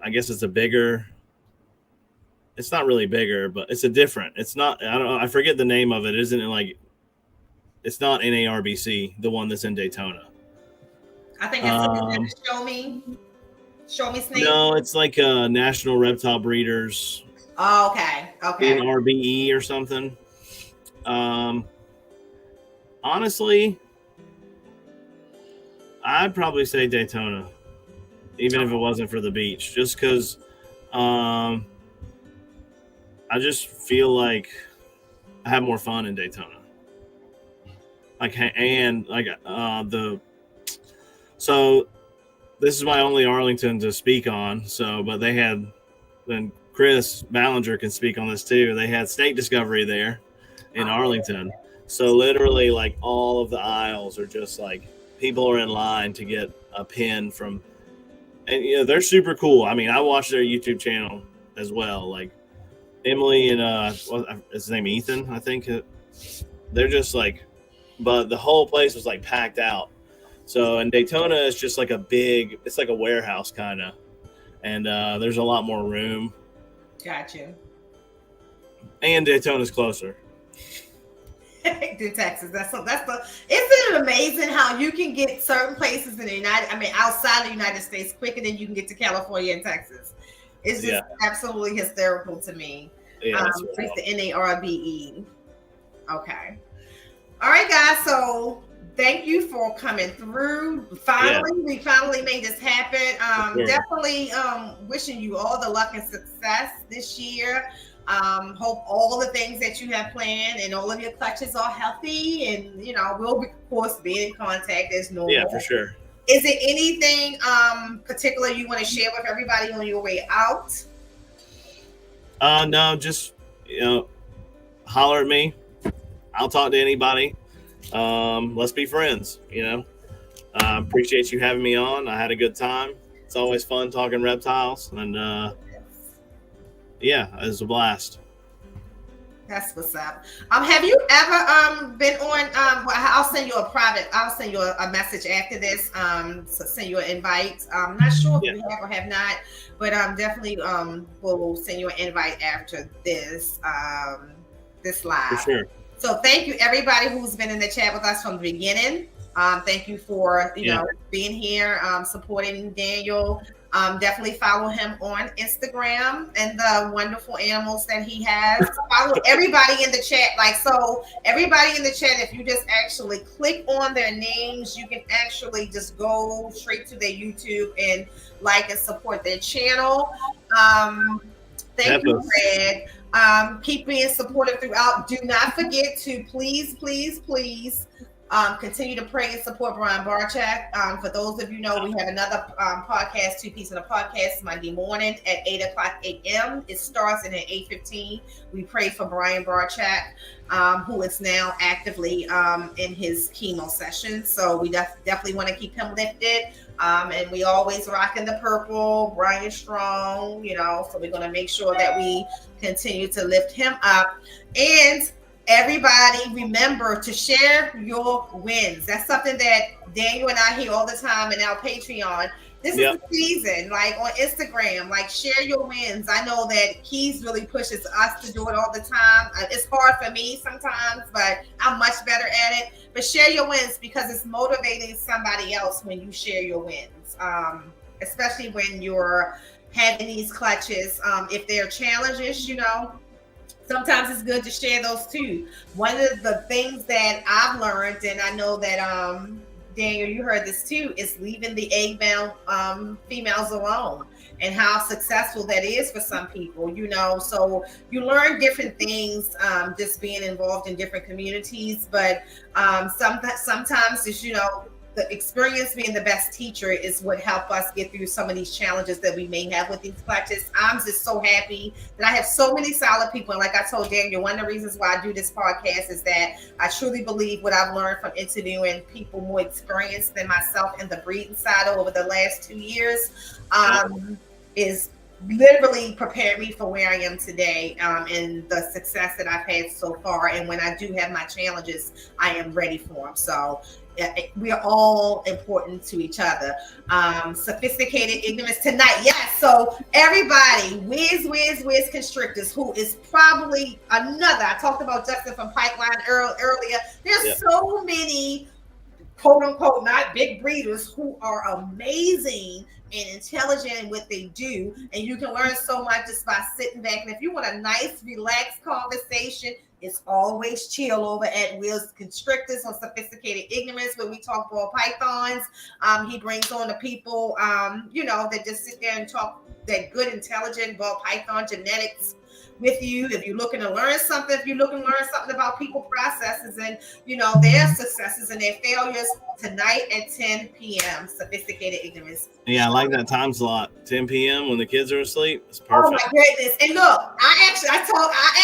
B: guess it's a bigger. It's not really bigger, but it's it's not, I don't know, I forget the name of it. Isn't it like, it's not NARBC, the one that's in Daytona.
A: I think it's Show Me Snake.
B: No, it's like National Reptile Breeders.
A: Oh, okay.
B: NRBE or something. Honestly, I'd probably say Daytona, even if it wasn't for the beach, just because I just feel like I have more fun in Daytona. So this is my only Arlington to speak on. But they had, then Chris Ballinger can speak on this too. They had snake discovery there in Arlington. So literally like all of the aisles are just like people are in line to get a pin from, and they're super cool. I mean, I watch their YouTube channel as well. Like, Emily and what's his name, Ethan, I think. They're just like, but the whole place was like packed out. So in Daytona, it's just like it's like a warehouse kind of, and there's a lot more room.
A: Gotcha.
B: And Daytona's closer.
A: Daytona picked in Texas. Isn't it amazing how you can get certain places in the outside the United States quicker than you can get to California and Texas? It's just absolutely hysterical to me.
B: Yeah,
A: it's the NARBE. Okay. All right, guys. So thank you for coming through. We finally made this happen. Definitely wishing you all the luck and success this year. Hope all the things that you have planned and all of your clutches are healthy, and we'll be, of course, be in contact as normal.
B: Yeah, for sure.
A: Is there anything particular you want to share with everybody on your way out?
B: No, just holler at me. I'll talk to anybody. Let's be friends. Appreciate you having me on. I had a good time. It's always fun talking reptiles, and it was a blast.
A: That's what's up. Have you ever been on? I'll send you a message after this. So send you an invite. I'm not sure if you have or have not, but definitely we'll send you an invite after this this live.
B: For sure.
A: So thank you everybody who's been in the chat with us from the beginning. Thank you for being here, supporting Daniel. Definitely follow him on Instagram and the wonderful animals that he has. Follow everybody in the chat. Everybody in the chat, if you just actually click on their names, you can actually just go straight to their YouTube and like and support their channel. Thank you, Fred. Keep being supportive throughout. Do not forget to please continue to pray and support Brian Barchak. For those of you know, we have another podcast, Two Piece in a Podcast, Monday morning at 8:00 a.m. It starts at 8:15. We pray for Brian Barchak, who is now actively in his chemo session. So we definitely want to keep him lifted. And we always rocking the purple. Brian strong, so we're going to make sure that we continue to lift him up. And everybody, remember to share your wins. That's something that Daniel and I hear all the time in our Patreon. This is the season, on Instagram, share your wins. I know that Keys really pushes us to do it all the time. It's hard for me sometimes, but I'm much better at it. But share your wins because it's motivating somebody else when you share your wins, especially when you're having these clutches. If there are challenges, sometimes it's good to share those too. One of the things that I've learned, and I know that Daniel, you heard this too, is leaving the egg-bound females alone, and how successful that is for some people, So you learn different things just being involved in different communities, but sometimes it's, the experience being the best teacher is what helped us get through some of these challenges that we may have with these clutches. I'm just so happy that I have so many solid people. And like I told Daniel, one of the reasons why I do this podcast is that I truly believe what I've learned from interviewing people more experienced than myself in the breeding side over the last 2 years is literally prepared me for where I am today, and the success that I've had so far. And when I do have my challenges, I am ready for them. So we are all important to each other. Sophisticated ignorance tonight. Yes. So everybody, Wiz Constrictors, who is probably another. I talked about Justin from Pipeline earlier. There's so many quote unquote not big breeders who are amazing and intelligent in what they do, and you can learn so much just by sitting back. And if you want a nice relaxed conversation, it's always chill over at Will's Constrictors on Sophisticated Ignorance, where we talk ball pythons. He brings on the people that just sit there and talk that good intelligent ball python genetics with you. If you're looking to learn something, about people processes and their successes and their failures, tonight at 10 p.m. Sophisticated Ignorance.
B: Yeah, I like that time slot. 10 p.m. when the kids are asleep. It's perfect.
A: Oh my goodness. And look, I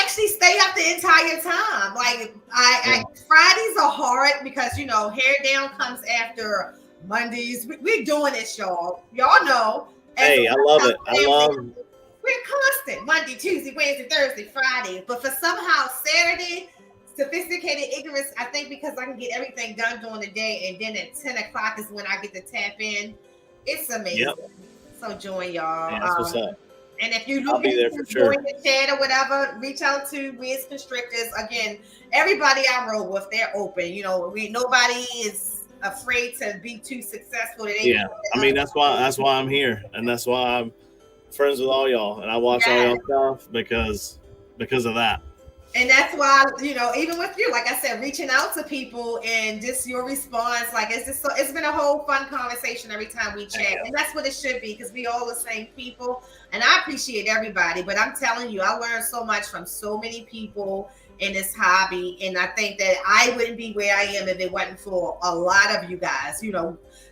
A: actually stay up the entire time. Fridays are hard because hair down comes after Mondays. We're doing this, y'all. Y'all know.
B: Hey, I love it.
A: We're constant Monday, Tuesday, Wednesday, Thursday, Friday. But for somehow Saturday, Sophisticated Ignorance, I think because I can get everything done during the day, and then at 10 o'clock is when I get to tap in. It's amazing. Yep. So join y'all.
B: Yeah, that's what's up.
A: And if you're
B: I'll be
A: looking
B: there
A: to
B: for sure.
A: join the chat or whatever, reach out to Wiz Constrictors. Again, everybody I roll with, they're open. Nobody is afraid to be too successful.
B: Yeah, I mean that's why I'm here, and that's why I'm friends with all y'all, and I watch all y'all stuff because of that.
A: And that's why, even with you, like I said, reaching out to people and just your response, like it's been a whole fun conversation every time we chat. And that's what it should be, because we all the same people. And I appreciate everybody, but I'm telling you, I learned so much from so many people in this hobby. And I think that I wouldn't be where I am if it wasn't for a lot of you guys,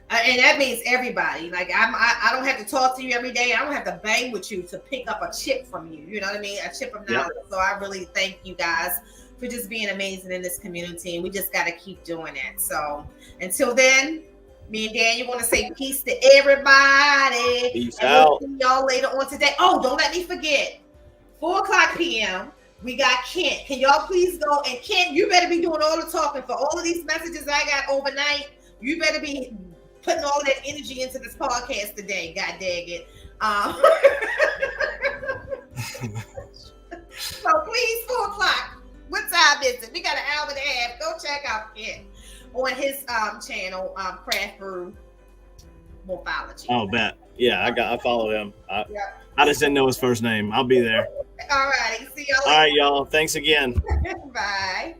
A: and that means everybody. Like I don't have to talk to you every day. I don't have to bang with you to pick up a chip from you. You know what I mean? A chip of knowledge. Yep. So I really thank you guys for just being amazing in this community. And we just got to keep doing it. So until then, me and Daniel want to say peace to everybody.
B: Peace out.
A: We'll see y'all later on today. Oh, don't let me forget. 4:00 p.m. We got Kent. Can y'all please go? And Kent, you better be doing all the talking for all of these messages I got overnight. You better be putting all that energy into this podcast today. God dang it. So please, 4:00. What time is it? We got an hour and a half. Go check out Kent on his channel, Craft Brew Morphology.
B: Oh, bet. Yeah, I follow him. I just didn't know his first name. I'll be there.
A: All right. See y'all later.
B: All right, y'all. Thanks again.
A: Bye.